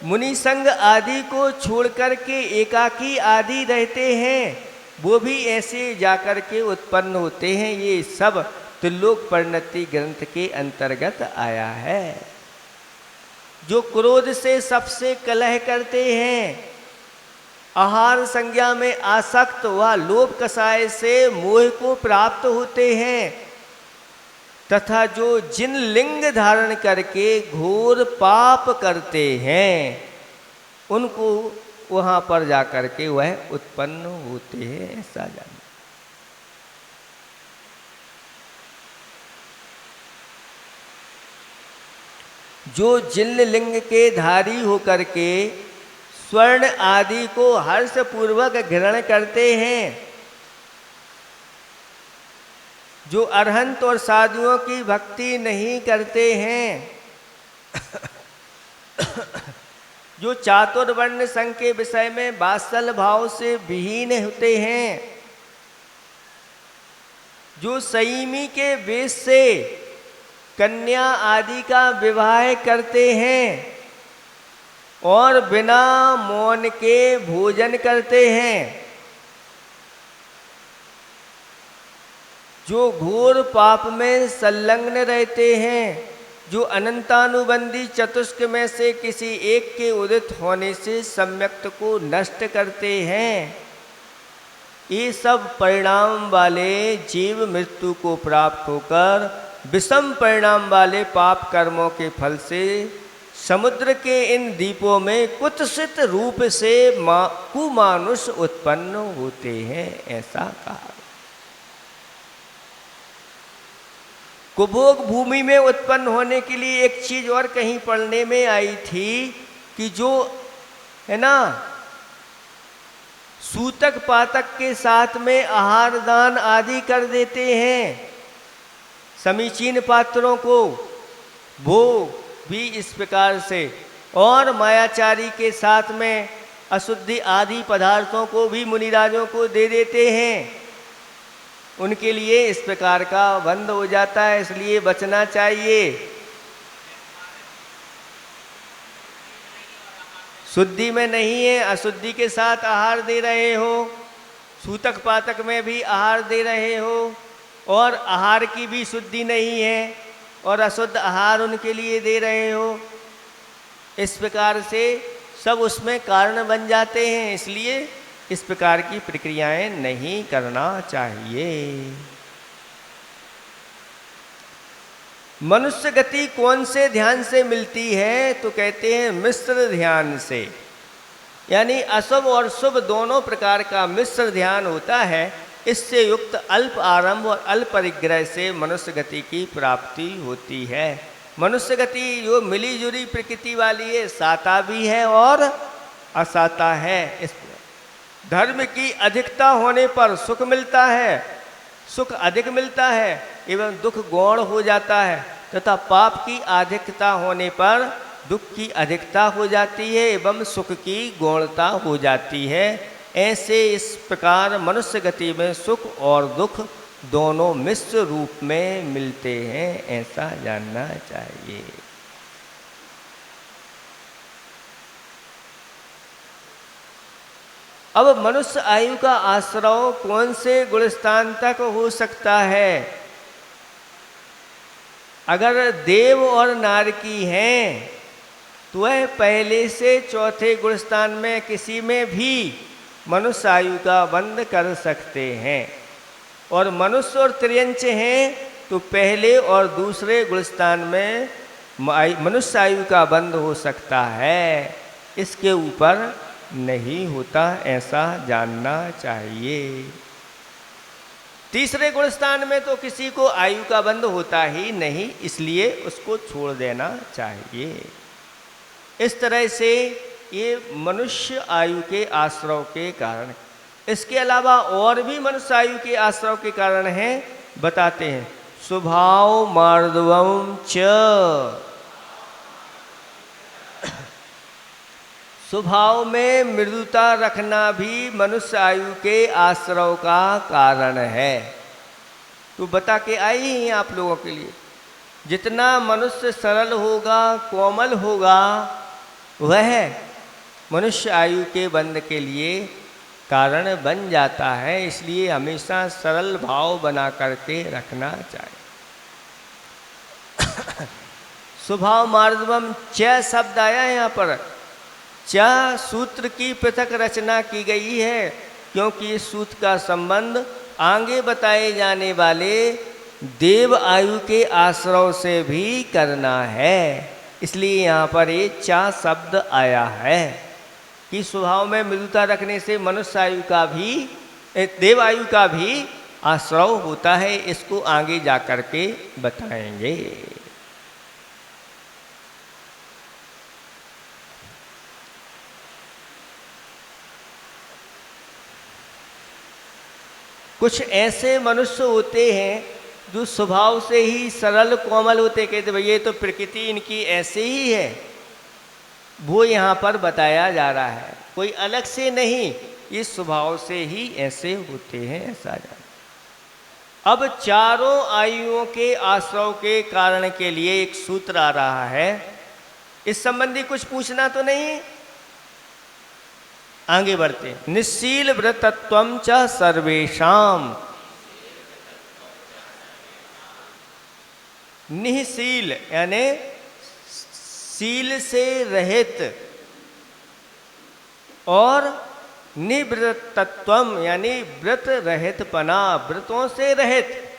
मुनि संग आदि को छोड़ करके एकाकी आदि रहते हैं, वो भी ऐसे जाकर के उत्पन्न होते हैं। ये सब त्रिलोक परिणति ग्रंथ के अंतर्गत आया है। जो क्रोध से सबसे कलह करते हैं, आहार संज्ञा में आसक्त व लोभ कसाय से मोह को प्राप्त होते हैं, तथा जो जिन लिंग धारण करके घोर पाप करते हैं उनको वहां पर जाकर के वह उत्पन्न होते हैं, ऐसा जान। जो जिन लिंग के धारी होकर के स्वर्ण आदि को हर्ष पूर्वक ग्रहण करते हैं, जो अरहंत और साधुओं की भक्ति नहीं करते हैं, जो चातुर्वर्ण संघ के विषय में वात्सल भाव से विहीन होते हैं, जो संयमी के वेश से कन्या आदि का विवाह करते हैं और बिना मौन के भोजन करते हैं, जो घोर पाप में संलग्न रहते हैं, जो अनंतानुबंधी चतुष्क में से किसी एक के उदित होने से सम्यक्त को नष्ट करते हैं, ये सब परिणाम वाले जीव मृत्यु को प्राप्त होकर विषम परिणाम वाले पाप कर्मों के फल से समुद्र के इन द्वीपों में कुत्सित रूप से कुमानुष उत्पन्न होते हैं, ऐसा कहा। कुभोग भूमि में उत्पन्न होने के लिए एक चीज और कहीं पढ़ने में आई थी कि जो है ना सूतक पातक के साथ में आहार दान आदि कर देते हैं समीचीन पात्रों को, वो भी इस प्रकार से, और मायाचारी के साथ में अशुद्धि आदि पदार्थों को भी मुनिराजों को दे देते हैं, उनके लिए इस प्रकार का बंध हो जाता है, इसलिए बचना चाहिए। शुद्धि में नहीं है, अशुद्धि के साथ आहार दे रहे हो, सूतक पातक में भी आहार दे रहे हो और आहार की भी शुद्धि नहीं है और अशुद्ध आहार उनके लिए दे रहे हो, इस प्रकार से सब उसमें कारण बन जाते हैं, इसलिए इस प्रकार की प्रक्रियाएं नहीं करना चाहिए। मनुष्य गति कौन से ध्यान से मिलती है, तो कहते हैं मिश्र ध्यान से, यानी अशुभ और शुभ दोनों प्रकार का मिश्र ध्यान होता है। इससे युक्त अल्प आरंभ और अल्प परिग्रह से मनुष्य गति की प्राप्ति होती है। मनुष्य गति जो मिली जुली प्रकृति वाली है, साता भी है और असाता है। इस धर्म की अधिकता होने पर सुख मिलता है, सुख अधिक मिलता है एवं दुख गौण हो जाता है, तथा पाप की अधिकता होने पर दुख की अधिकता हो जाती है एवं सुख की गौणता हो जाती है। ऐसे इस प्रकार मनुष्य गति में सुख और दुख दोनों मिश्र रूप में मिलते हैं, ऐसा जानना चाहिए। अब मनुष्य आयु का आश्रय कौन से गुणस्थान तक हो सकता है? अगर देव और नारकी हैं तो वह पहले से चौथे गुणस्थान में किसी में भी मनुष्य आयु का बंध कर सकते हैं, और मनुष्य और त्रियंच हैं तो पहले और दूसरे गुणस्थान में मनुष्य आयु का बंध हो सकता है, इसके ऊपर नहीं होता, ऐसा जानना चाहिए। तीसरे गुणस्थान में तो किसी को आयु का बंध होता ही नहीं, इसलिए उसको छोड़ देना चाहिए। इस तरह से ये मनुष्य आयु के आश्रय के कारण, इसके अलावा और भी मनुष्य आयु के आश्रय के कारण हैं, बताते हैं। स्वभाव मार्दवम च, स्वभाव में मृदुता रखना भी मनुष्य आयु के आश्रय का कारण है। तो बता के आई ही आप लोगों के लिए, जितना मनुष्य सरल होगा, कोमल होगा, वह मनुष्य आयु के बंध के लिए कारण बन जाता है। इसलिए हमेशा सरल भाव बना करके रखना चाहिए। स्वभाव मार्दवम च शब्द आया यहाँ पर, च सूत्र की पृथक रचना की गई है, क्योंकि इस सूत्र का संबंध आगे बताए जाने वाले देव आयु के आश्रय से भी करना है। इसलिए यहाँ पर ये चा शब्द आया है कि स्वभाव में मृदुता रखने से मनुष्य आयु का भी देव आयु का भी आश्रय होता है। इसको आगे जा कर के बताएंगे। कुछ ऐसे मनुष्य होते हैं जो स्वभाव से ही सरल कोमल होते, कहते भाई ये तो प्रकृति इनकी ऐसे ही है, वो यहाँ पर बताया जा रहा है, कोई अलग से नहीं, ये स्वभाव से ही ऐसे होते हैं, ऐसा जान। अब चारों आयुओं के आश्रय के कारण के लिए एक सूत्र आ रहा है। इस संबंधी कुछ पूछना तो नहीं? आगे बढ़ते हैं। निश्शील व्रतत्वं च सर्वेषां। निःशील यानी शील से रहित और निव्रतत्वम यानी व्रत रहित पना, व्रतों से रहित।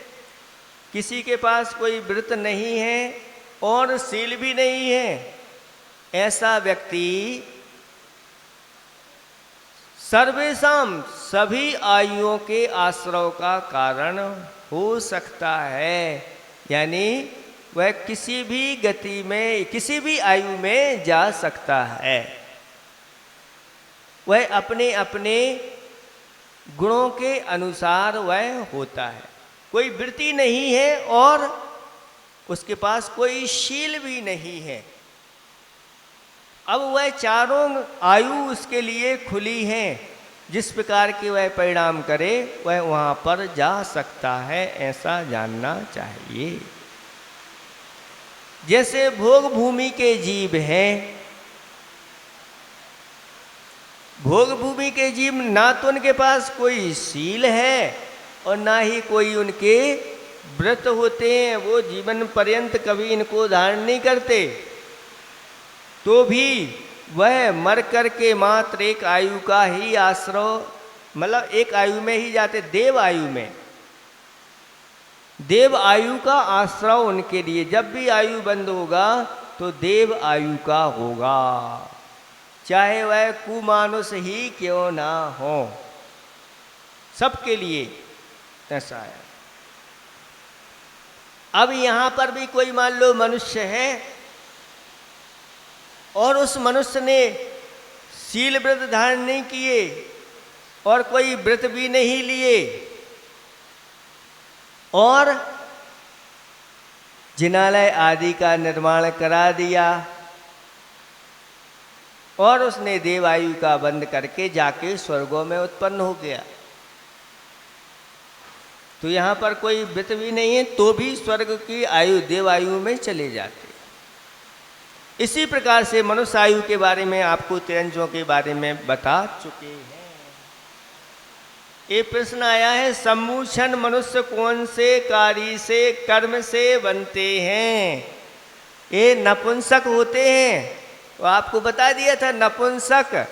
किसी के पास कोई व्रत नहीं है और शील भी नहीं है, ऐसा व्यक्ति सर्वेषां सभी आयुओं के आश्रय का कारण हो सकता है। यानी वह किसी भी गति में, किसी भी आयु में जा सकता है। वह अपने अपने गुणों के अनुसार वह होता है। कोई वृत्ति नहीं है और उसके पास कोई शील भी नहीं है। अब वह चारों आयु उसके लिए खुली हैं, जिस प्रकार के वह परिणाम करे वह वहाँ पर जा सकता है, ऐसा जानना चाहिए। जैसे भोग भूमि के जीव हैं, भोग भूमि के जीव ना तो उनके पास कोई शील है और ना ही कोई उनके व्रत होते हैं, वो जीवन पर्यंत कभी इनको धारण नहीं करते, तो भी वह मर कर के मात्र एक आयु का ही आश्रय, मतलब एक आयु में ही जाते, देव आयु में। देव आयु का आश्रय उनके लिए, जब भी आयु बंद होगा तो देव आयु का होगा, चाहे वह कुमानुष ही क्यों ना हो, सबके लिए ऐसा है। अब यहाँ पर भी कोई मान लो मनुष्य है और उस मनुष्य ने शील व्रत धारण नहीं किए और कोई व्रत भी नहीं लिए और जिनालय आदि का निर्माण करा दिया और उसने देवायु का बंद करके जाके स्वर्गों में उत्पन्न हो गया, तो यहाँ पर कोई व्रत भी नहीं है तो भी स्वर्ग की आयु देवायु में चले जाते। इसी प्रकार से मनुष्य आयु के बारे में आपको तिरंजों के बारे में बता चुके हैं। ये प्रश्न आया है, सम्मूषण मनुष्य कौन से कार्य से कर्म से बनते हैं? ये नपुंसक होते हैं, तो आपको बता दिया था नपुंसक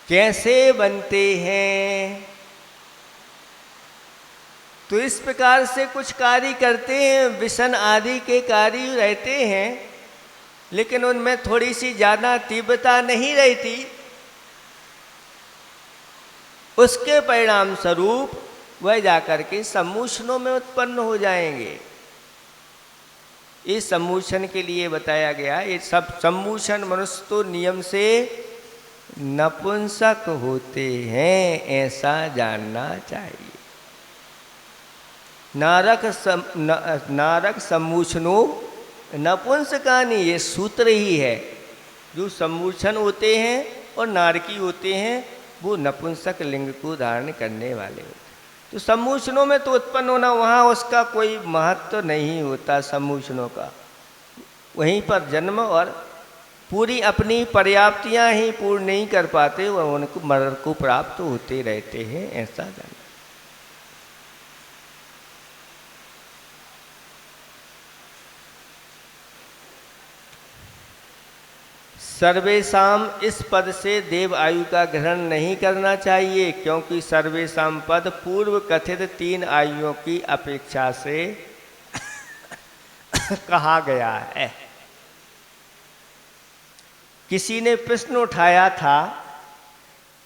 कैसे बनते हैं। तो इस प्रकार से कुछ कार्य करते हैं, विषण आदि के कार्य रहते हैं, लेकिन उनमें थोड़ी सी ज़्यादा तीव्रता नहीं रहती। उसके परिणाम स्वरूप वह जाकर के सम्मूषणों में उत्पन्न हो जाएंगे। इस सम्मूषण के लिए बताया गया, ये सब सम्मूषण मनुष्य तो नियम से नपुंसक होते हैं, ऐसा जानना चाहिए। नारक सम्मूषणो नपुंसकानि, ये सूत्र ही है। जो सम्मूषण होते हैं और नारकी होते हैं वो नपुंसक लिंग को धारण करने वाले होते हैं। तो सम्मूषणों में तो उत्पन्न होना, वहाँ उसका कोई महत्व नहीं होता। सम्मूषणों का वहीं पर जन्म और पूरी अपनी पर्याप्तियाँ ही पूर्ण नहीं कर पाते, वह उनको मरण को प्राप्त होते रहते हैं, ऐसा जानना। सर्वेशाम इस पद से देव आयु का ग्रहण नहीं करना चाहिए, क्योंकि सर्वेशाम पद पूर्व कथित 3 आयुओं की अपेक्षा से कहा गया है। किसी ने प्रश्न उठाया था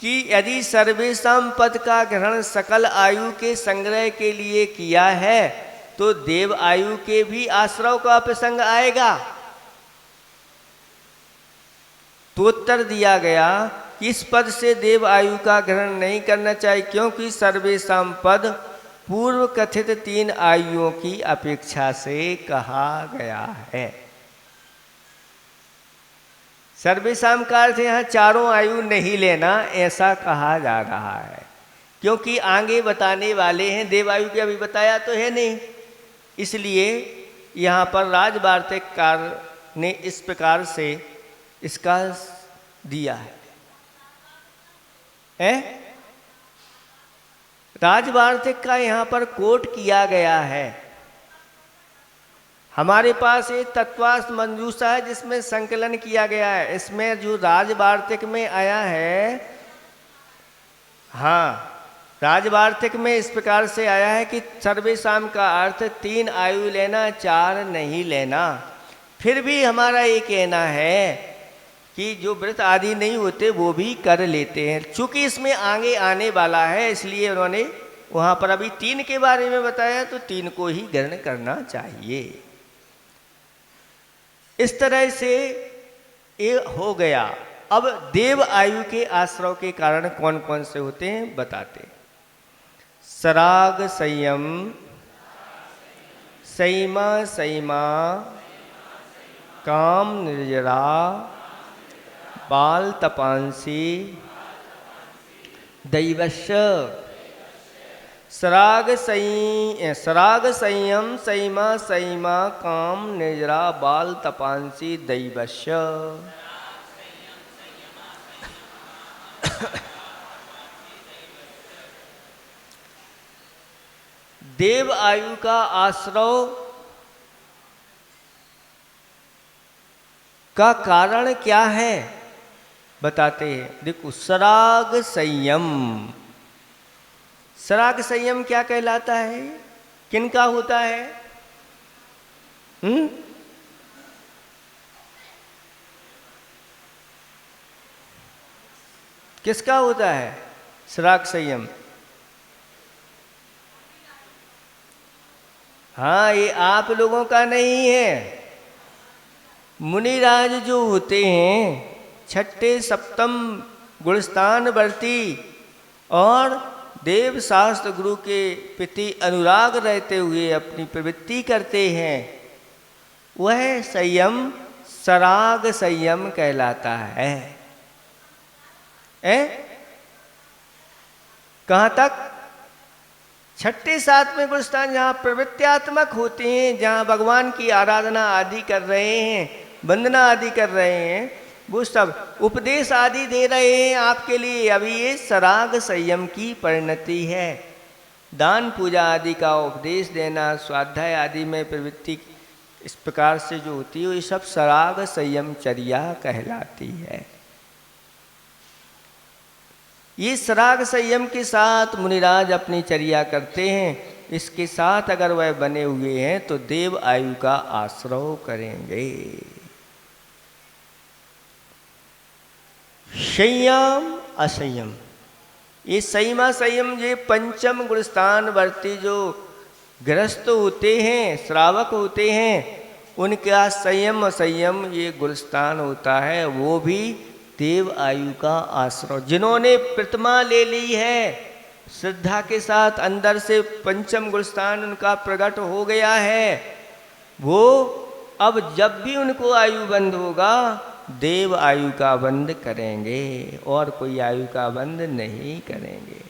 कि यदि सर्वेशाम पद का ग्रहण सकल आयु के संग्रह के लिए किया है तो देव आयु के भी आश्रव का प्रसंग आएगा। तो उत्तर दिया गया कि इस पद से देव आयु का ग्रहण नहीं करना चाहिए, क्योंकि सर्वेशाम पद पूर्व कथित 3 आयुओं की अपेक्षा से कहा गया है। सर्वेशाम का अर्थ यहाँ चारों आयु नहीं लेना ऐसा कहा जा रहा है, क्योंकि आगे बताने वाले हैं। देव आयु के अभी बताया तो है नहीं, इसलिए यहाँ पर राजवार्तिककार ने इस प्रकार से इसका दिया है। राजवार्तिक का यहाँ पर कोट किया गया है। हमारे पास एक तत्वार्थ मंजूषा है जिसमें संकलन किया गया है। इसमें जो राजवार्तिक में आया है, हाँ, राजवार्तिक में इस प्रकार से आया है कि सर्वेशाम का अर्थ 3 आयु लेना, 4 नहीं लेना। फिर भी हमारा ये कहना है कि जो व्रत आदि नहीं होते वो भी कर लेते हैं। चूंकि इसमें आगे आने वाला है इसलिए उन्होंने वहाँ पर अभी 3 के बारे में बताया, तो 3 को ही ग्रहण करना चाहिए। इस तरह से ये हो गया। अब देव आयु के आश्रव के कारण कौन कौन से होते हैं बताते। सराग संयम, संयमा संयमा, काम निर्जरा, बाल तपांसी, दैवस्य। सराग संयम, संयमा संयमा, काम निर्जरा, बाल तपांसी, दैवस्य। देव आयु का आश्रव का कारण क्या है बताते हैं। देखो, सराग संयम, सराग संयम क्या कहलाता है, किनका होता है? किसका होता है सराग संयम? हाँ, ये आप लोगों का नहीं है। मुनिराज जो होते हैं, 6ठे सप्तम गुणस्थान वर्ती और देव शास्त्र गुरु के प्रति अनुराग रहते हुए अपनी प्रवृत्ति करते हैं, वह संयम सराग संयम कहलाता है। कहाँ तक? 6ठे 7वें गुणस्थान जहाँ प्रवृत्त्यात्मक होते हैं, जहाँ भगवान की आराधना आदि कर रहे हैं, वंदना आदि कर रहे हैं, वो सब उपदेश आदि दे रहे हैं आपके लिए। अभी ये सराग संयम की परिणति है। दान पूजा आदि का उपदेश देना, स्वाध्याय आदि में प्रवृत्ति इस प्रकार से जो होती है, ये सब सराग संयम चर्या कहलाती है। ये सराग संयम के साथ मुनिराज अपनी चर्या करते हैं। इसके साथ अगर वह बने हुए हैं तो देव आयु का आश्रव करेंगे। संयम असंयम, ये संयमा संयम, ये पंचम गुणस्थान वर्ती जो गृहस्थ होते हैं, श्रावक होते हैं, उनका संयम असंयम ये गुणस्थान होता है। वो भी देव आयु का आश्रय। जिन्होंने प्रतिमा ले ली है श्रद्धा के साथ, अंदर से पंचम गुणस्थान उनका प्रकट हो गया है, वो अब जब भी उनको आयु बंद होगा देव आयु का बंद करेंगे और कोई आयु का बंद नहीं करेंगे।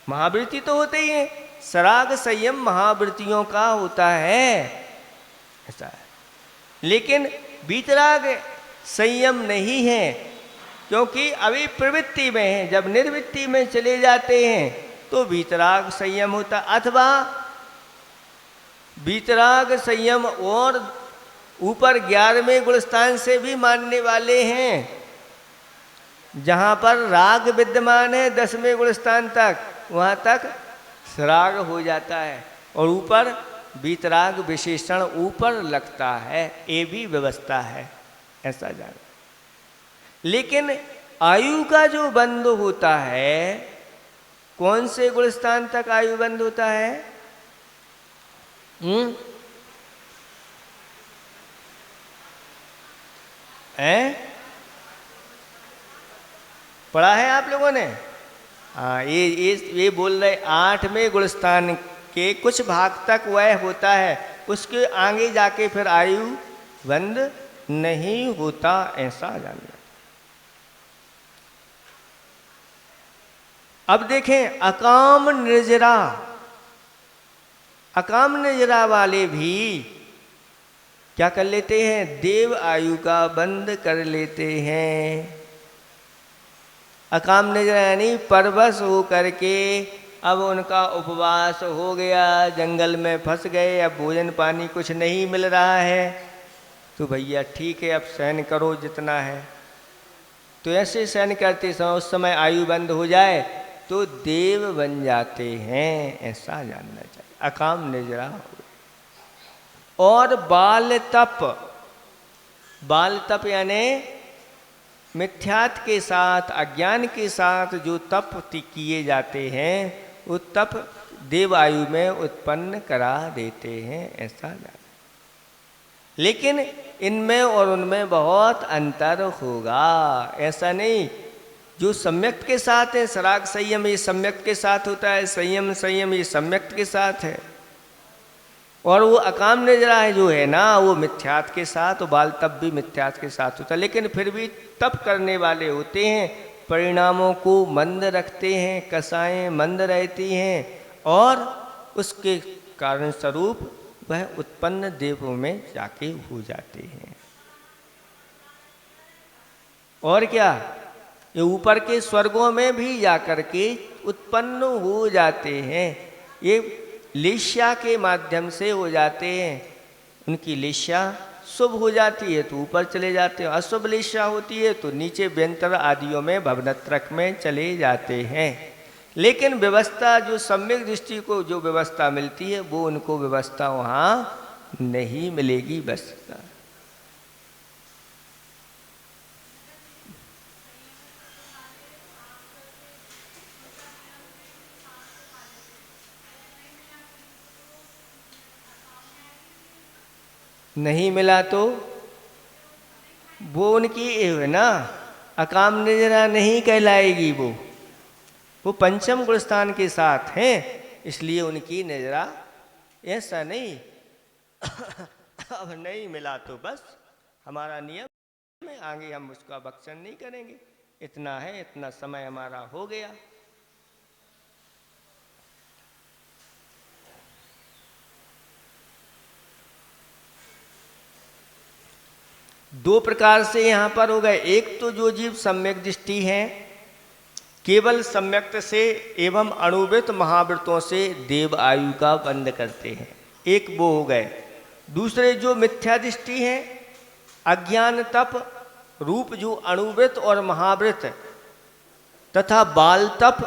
महावृत्ति तो होते ही है। सराग संयम महावृत्तियों का होता है, ऐसा है। लेकिन वीतराग संयम नहीं है, क्योंकि अभी प्रवृत्ति में है। जब निर्वृत्ति में चले जाते हैं तो वीतराग संयम होता, अथवा वीतराग संयम और ऊपर 11वें गुणस्थान से भी मानने वाले हैं। जहाँ पर राग विद्यमान है 10वें गुणस्थान तक, वहाँ तक सराग हो जाता है और ऊपर वीतराग विशेषण ऊपर लगता है, ये भी व्यवस्था है, ऐसा जान। लेकिन आयु का जो बंध होता है, कौन से गुणस्थान तक आयु बंध होता है? पढ़ा है आप लोगों ने? हाँ, ये बोल रहे 8वें गुणस्थान के कुछ भाग तक वह होता है, उसके आगे जाके फिर आयु बंद नहीं होता, ऐसा जानना। अब देखें अकाम निर्जरा, अकाम निर्जरा वाले भी क्या कर लेते हैं? देव आयु का बंद कर लेते हैं। अकाम निर्जरा यानी परवश हो करके अब उनका उपवास हो गया, जंगल में फंस गए, अब भोजन पानी कुछ नहीं मिल रहा है, तो भैया ठीक है अब सहन करो जितना है। तो ऐसे सहन करते समय उस समय आयु बंद हो जाए तो देव बन जाते हैं, ऐसा जानना चाहिए। अकाम निर्जरा हो। और बाल तप, बाल तप यानी मिथ्यात के साथ, अज्ञान के साथ जो तप किए जाते हैं, वो तप देव आयु में उत्पन्न करा देते हैं, ऐसा जाना। लेकिन इनमें और उनमें बहुत अंतर होगा, ऐसा नहीं। जो सम्यक्त के साथ है, सराग संयम ये सम्यक्त के साथ होता है, संयम संयम ये सम्यक्त के साथ है, और वो अकाम निर्जरा है जो है ना, वो मिथ्यात के साथ, वो बाल तप भी मिथ्यात के साथ होता है। लेकिन फिर भी तप करने वाले होते हैं, परिणामों को मंद रखते हैं, कसाएं मंद रहती हैं, और उसके कारण स्वरूप वह उत्पन्न देवों में जाके हो जाते हैं। और क्या, ये ऊपर के स्वर्गों में भी जाकर के उत्पन्न हो जाते हैं। ये लेश्या के माध्यम से हो जाते हैं। उनकी लेश्या शुभ हो जाती है तो ऊपर चले जाते हैं, अशुभ लेश्या होती है तो नीचे व्यंतर आदियों में भवनत्रक में चले जाते हैं। लेकिन व्यवस्था जो सम्यक दृष्टि को जो व्यवस्था मिलती है वो उनको व्यवस्था वहाँ नहीं मिलेगी। बस नहीं मिला तो वो उनकी है ना, अकाम निर्जरा नहीं कहलाएगी। वो पंचम गुणस्थान के साथ हैं, इसलिए उनकी निर्जरा। ऐसा नहीं अब नहीं मिला तो बस हमारा नियम है, आगे हम उसका भक्षण नहीं करेंगे, इतना है, इतना समय हमारा हो गया। दो प्रकार से यहाँ पर हो गए। एक तो जो जीव सम्यक दृष्टि हैं, केवल सम्यक्त से एवं अणुवृत महावृतों से देव आयु का बंद करते हैं, एक वो हो गए। दूसरे जो मिथ्या दृष्टि हैं, अज्ञान तप रूप जो अणुवृत और महावृत तथा बाल तप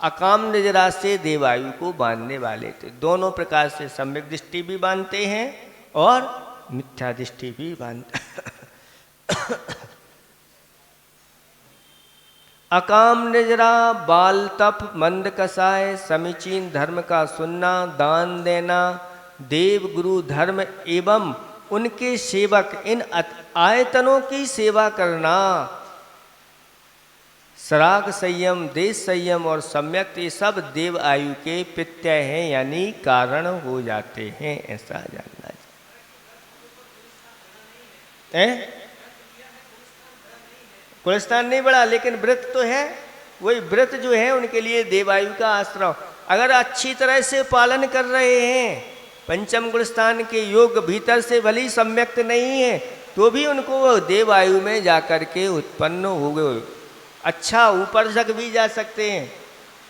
अकाम निर्जरा से देवायु को बांधने वाले थे। दोनों प्रकार से सम्यक दृष्टि भी बांधते हैं और मिथ्या दृष्टि भी बांधते अकाम निर्जरा, बाल तप, मंद कसाय, समीचीन धर्म का सुनना, दान देना, देव गुरु धर्म एवं उनके सेवक इन आयतनों की सेवा करना, सराग संयम, देश संयम और सम्यक, ये सब देव आयु के प्रत्यय हैं, यानी कारण हो जाते हैं, ऐसा जानना चाहिए। कुलस्थान नहीं बढ़ा, लेकिन व्रत तो है। वही व्रत जो है उनके लिए देवायु का आश्रम, अगर अच्छी तरह से पालन कर रहे हैं, पंचम गुणस्थान के योग भीतर से भली सम्यक्त नहीं है तो भी उनको देवायु में जाकर के उत्पन्न हो गए, अच्छा ऊपर तक भी जा सकते हैं,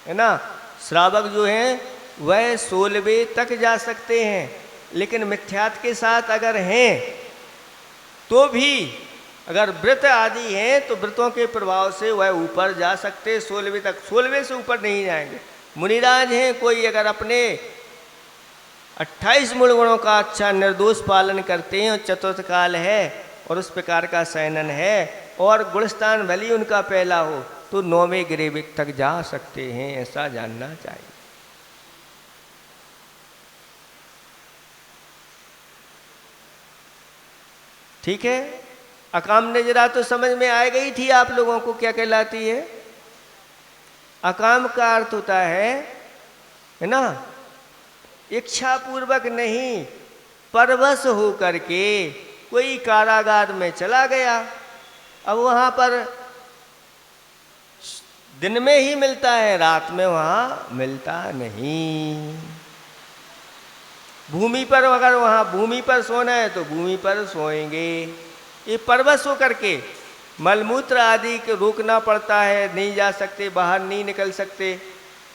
है ना। श्रावक जो हैं वह 16वें तक जा सकते हैं, लेकिन मिथ्यात्व के साथ अगर हैं तो भी अगर व्रत आदि हैं तो व्रतों के प्रभाव से वह ऊपर जा सकते 16वें तक, 16वें से ऊपर नहीं जाएंगे। मुनिराज हैं, कोई अगर अपने 28 मूल गुणों का अच्छा निर्दोष पालन करते हैं और चतुर्थ काल है और उस प्रकार का शयनन है और गुणस्थान भली उनका पहला हो तो 9वें गिरे तक जा सकते हैं, ऐसा जानना चाहिए। ठीक है, अकाम नजरा तो समझ में आ गई थी आप लोगों को क्या कहलाती है। अकाम का अर्थ होता है ना, इच्छा पूर्वक नहीं, परवश हो करके कोई कारागार में चला गया, अब वहां पर दिन में ही मिलता है, रात में वहां मिलता नहीं। भूमि पर अगर वहां भूमि पर सोना है तो भूमि पर सोएंगे। ये परवश हो करके मलमूत्र आदि के रोकना पड़ता है, नहीं जा सकते, बाहर नहीं निकल सकते,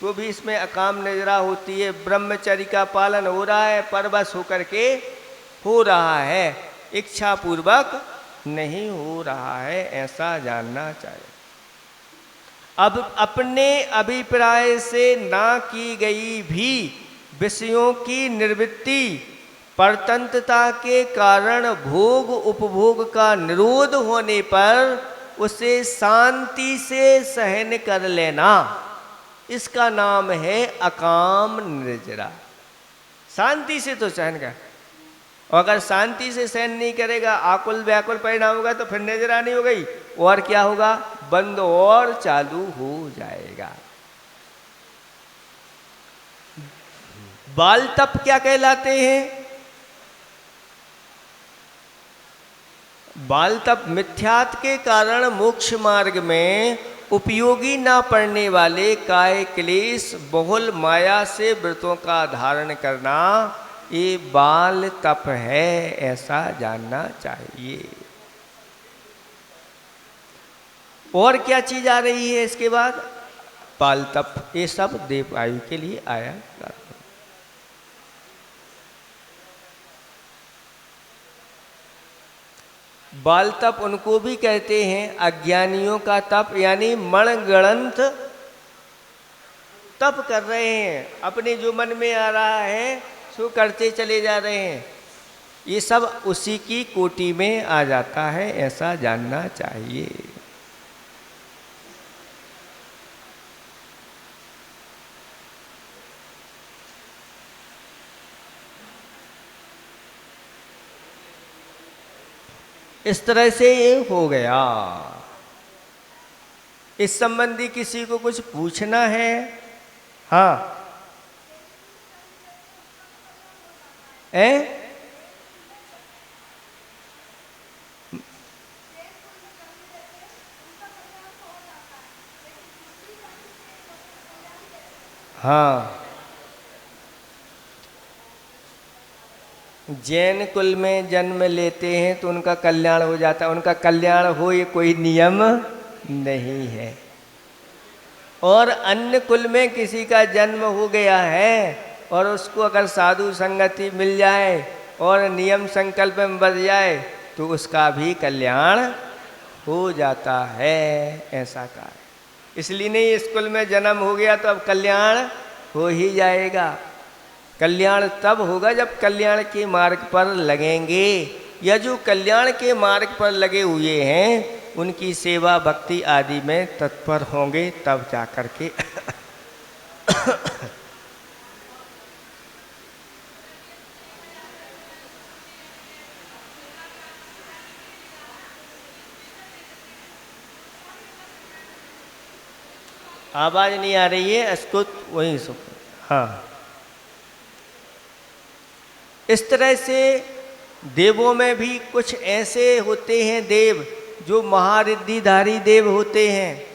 तो भी इसमें अकाम नजरा होती है। ब्रह्मचर्य का पालन हो रहा है, परवश होकर के हो रहा है, इच्छा पूर्वक नहीं हो रहा है, ऐसा जानना चाहिए। अब अपने अभिप्राय से ना की गई भी विषयों की निर्वृत्ति परतंत्रता के कारण भोग उपभोग का निरोध होने पर उसे शांति से सहन कर लेना, इसका नाम है अकाम निर्जरा। शांति से तो सहन कर, और अगर शांति से सहन नहीं करेगा, आकुल व्याकुल परिणाम होगा तो फिर निर्जरा नहीं हो गई, और क्या होगा, बंद और चालू हो जाएगा। बाल तप क्या कहलाते हैं। बाल तप मिथ्यात्व के कारण मोक्ष मार्ग में उपयोगी ना पड़ने वाले काय क्लेश बहुल माया से व्रतों का धारण करना, ये बाल तप है, ऐसा जानना चाहिए। और क्या चीज आ रही है इसके बाद, बाल तप, ये सब देव आयु के लिए आया। बाल तप उनको भी कहते हैं अज्ञानियों का तप, यानी मनगणंत तप कर रहे हैं, अपने जो मन में आ रहा है सो करते चले जा रहे हैं, ये सब उसी की कोटि में आ जाता है, ऐसा जानना चाहिए। इस तरह से ये हो गया। इस संबंधी किसी को कुछ पूछना है? हाँ, हाँ, जैन कुल में जन्म लेते हैं तो उनका कल्याण हो जाता है, उनका कल्याण हो ये कोई नियम नहीं है। और अन्य कुल में किसी का जन्म हो गया है और उसको अगर साधु संगति मिल जाए और नियम संकल्प में बच जाए तो उसका भी कल्याण हो जाता है, ऐसा कहा। इसलिए नहीं इस कुल में जन्म हो गया तो अब कल्याण हो ही जाएगा। कल्याण तब होगा जब कल्याण के मार्ग पर लगेंगे, या जो कल्याण के मार्ग पर लगे हुए हैं उनकी सेवा भक्ति आदि में तत्पर होंगे, तब जाकर के आवाज नहीं आ रही है, इसको वहीं सुन। हाँ, इस तरह से देवों में भी कुछ ऐसे होते हैं देव जो महारिद्धिधारी देव होते हैं,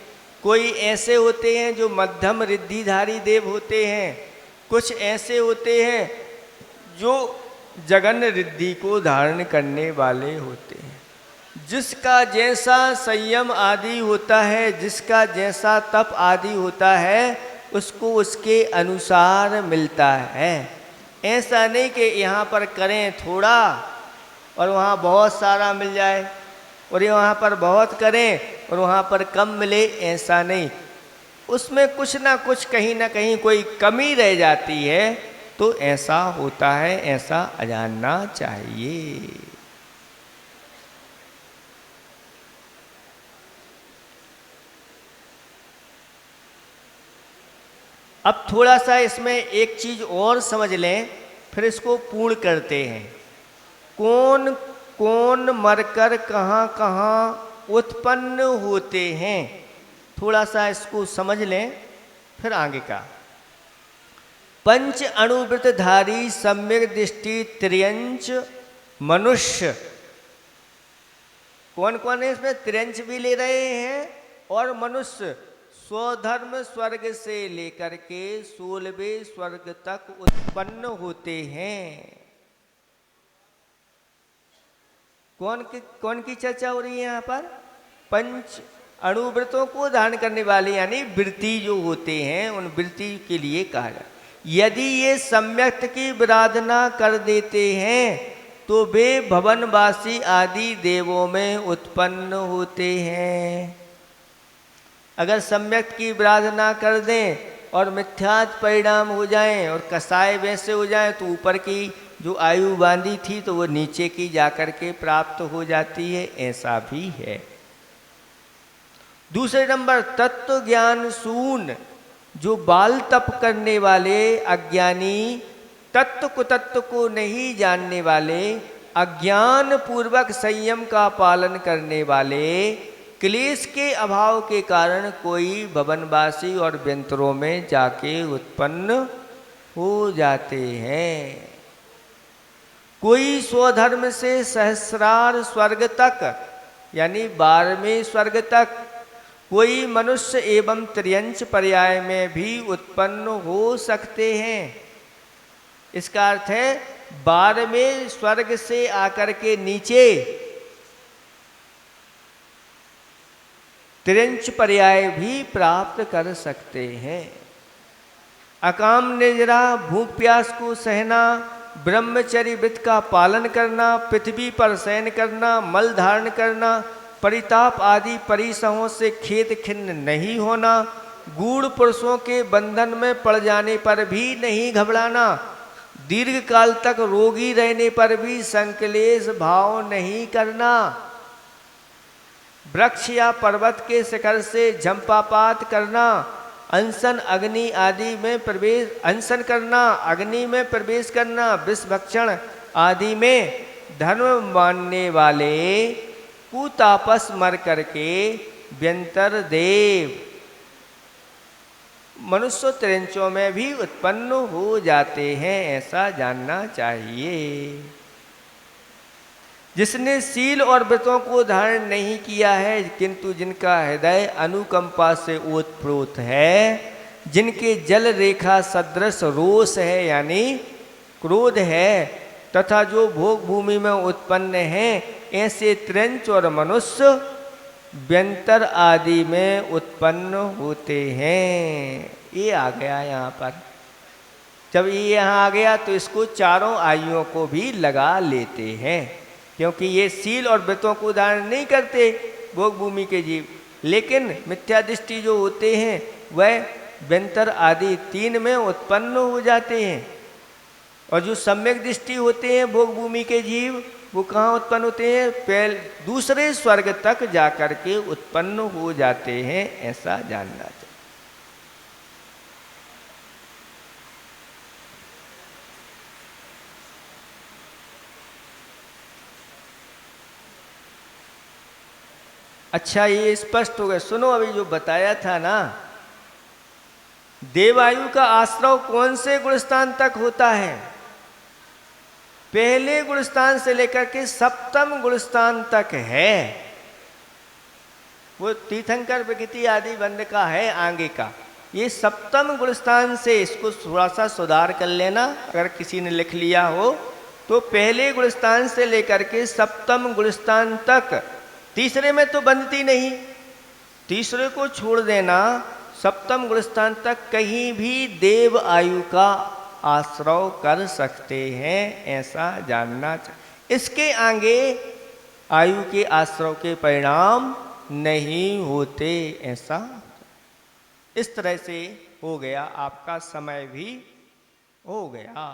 कोई ऐसे होते हैं जो मध्यम रिद्धिधारी देव होते हैं, कुछ ऐसे होते हैं जो जगन रिद्धि को धारण करने वाले होते हैं। जिसका जैसा संयम आदि होता है, जिसका जैसा तप आदि होता है, उसको उसके अनुसार मिलता है। ऐसा नहीं कि यहाँ पर करें थोड़ा और वहाँ बहुत सारा मिल जाए, और ये वहाँ पर बहुत करें और वहाँ पर कम मिले, ऐसा नहीं। उसमें कुछ ना कुछ कहीं ना कहीं कोई कमी रह जाती है, तो ऐसा होता है, ऐसा जानना चाहिए। अब थोड़ा सा इसमें एक चीज और समझ लें, फिर इसको पूर्ण करते हैं। कौन कौन मरकर कहाँ कहाँ उत्पन्न होते हैं, थोड़ा सा इसको समझ लें, फिर आगे का। पंच अणुवृतधारी सम्यक दृष्टि त्रियंच मनुष्य, कौन कौन है इसमें? त्रियंच भी ले रहे हैं और मनुष्य स्वधर्म स्वर्ग से लेकर के 16वें स्वर्ग तक उत्पन्न होते हैं। कौन की चर्चा हो रही है यहाँ पर? पंच अणुवृतों को धारण करने वाले, यानी वृत्ति जो होते हैं, उन वृत्ति के लिए कहा जाए। यदि ये सम्यक्त की विराधना कर देते हैं तो वे भवनवासी आदि देवों में उत्पन्न होते हैं। अगर सम्यक्त की विराधना कर दें और मिथ्यात परिणाम हो जाएं और कसाय वैसे हो जाएं, तो ऊपर की जो आयु बांधी थी तो वो नीचे की जाकर के प्राप्त हो जाती है, ऐसा भी है। दूसरे नंबर, तत्व ज्ञान शून्य, जो बाल तप करने वाले अज्ञानी, तत्व कुतत्व को नहीं जानने वाले, अज्ञान पूर्वक संयम का पालन करने वाले, क्लेश के अभाव के कारण कोई भवनवासी और व्यंतरों में जाके उत्पन्न हो जाते हैं। कोई स्वधर्म से सहस्रार स्वर्ग तक, यानी 12वें स्वर्ग तक, कोई मनुष्य एवं त्रियंच पर्याय में भी उत्पन्न हो सकते हैं। इसका अर्थ है 12वें स्वर्ग से आकर के नीचे त्रियंच पर्याय भी प्राप्त कर सकते हैं। अकाम निद्रा, भूख प्यास को सहना, ब्रह्मचर्य व्रत का पालन करना, पृथ्वी पर शयन करना, मल धारण करना, परिताप आदि परिसहों से खेद खिन्न नहीं होना, गूढ़ पुरुषों के बंधन में पड़ जाने पर भी नहीं घबराना, दीर्घ काल तक रोगी रहने पर भी संकलेश भाव नहीं करना, वृक्ष या पर्वत के शिखर से झंपापात करना, अनशन अग्नि आदि में प्रवेश, अनशन करना, अग्नि में प्रवेश करना, विष भक्षण आदि में धर्म मानने वाले कुतापस मर करके व्यंतर देव मनुष्य त्रियंचों में भी उत्पन्न हो जाते हैं, ऐसा जानना चाहिए। जिसने सील और व्रतों को धारण नहीं किया है, किंतु जिनका हृदय अनुकंपा से ओतप्रोत है, जिनके जल रेखा सदृश रोष है यानी क्रोध है, तथा जो भोग भूमि में उत्पन्न हैं, ऐसे त्रियंच और मनुष्य व्यंतर आदि में उत्पन्न होते हैं। ये आ गया यहाँ पर। जब ये यहाँ आ गया तो इसको चारों आयुओं को भी लगा लेते हैं, क्योंकि ये सील और व्रतों को धारण नहीं करते भोग भूमि के जीव, लेकिन मिथ्या दृष्टि जो होते हैं वह व्यंतर आदि 3 में उत्पन्न हो जाते हैं। और जो सम्यक दृष्टि होते हैं भोग भूमि के जीव, वो कहाँ उत्पन्न होते हैं? दूसरे स्वर्ग तक जाकर के उत्पन्न हो जाते हैं, ऐसा जानना चाहिए। अच्छा, ये स्पष्ट हो गया। सुनो, अभी जो बताया था ना, देवायु का आश्रव कौन से गुणस्थान तक होता है? पहले गुणस्थान से लेकर के 7वें गुणस्थान तक है। वो तीर्थंकर प्रकृति आदि बंद का है आगे का। ये 7वें गुणस्थान से, इसको थोड़ा सा सुधार कर लेना अगर किसी ने लिख लिया हो तो। पहले गुणस्थान से लेकर के 7वें गुणस्थान तक, तीसरे में तो बनती नहीं, तीसरे को छोड़ देना, सप्तम गुण स्थान तक कहीं भी देव आयु का आश्रय कर सकते हैं, ऐसा जानना चाहिए। इसके आगे आयु के आश्रय के परिणाम नहीं होते, ऐसा। इस तरह से हो गया, आपका समय भी हो गया।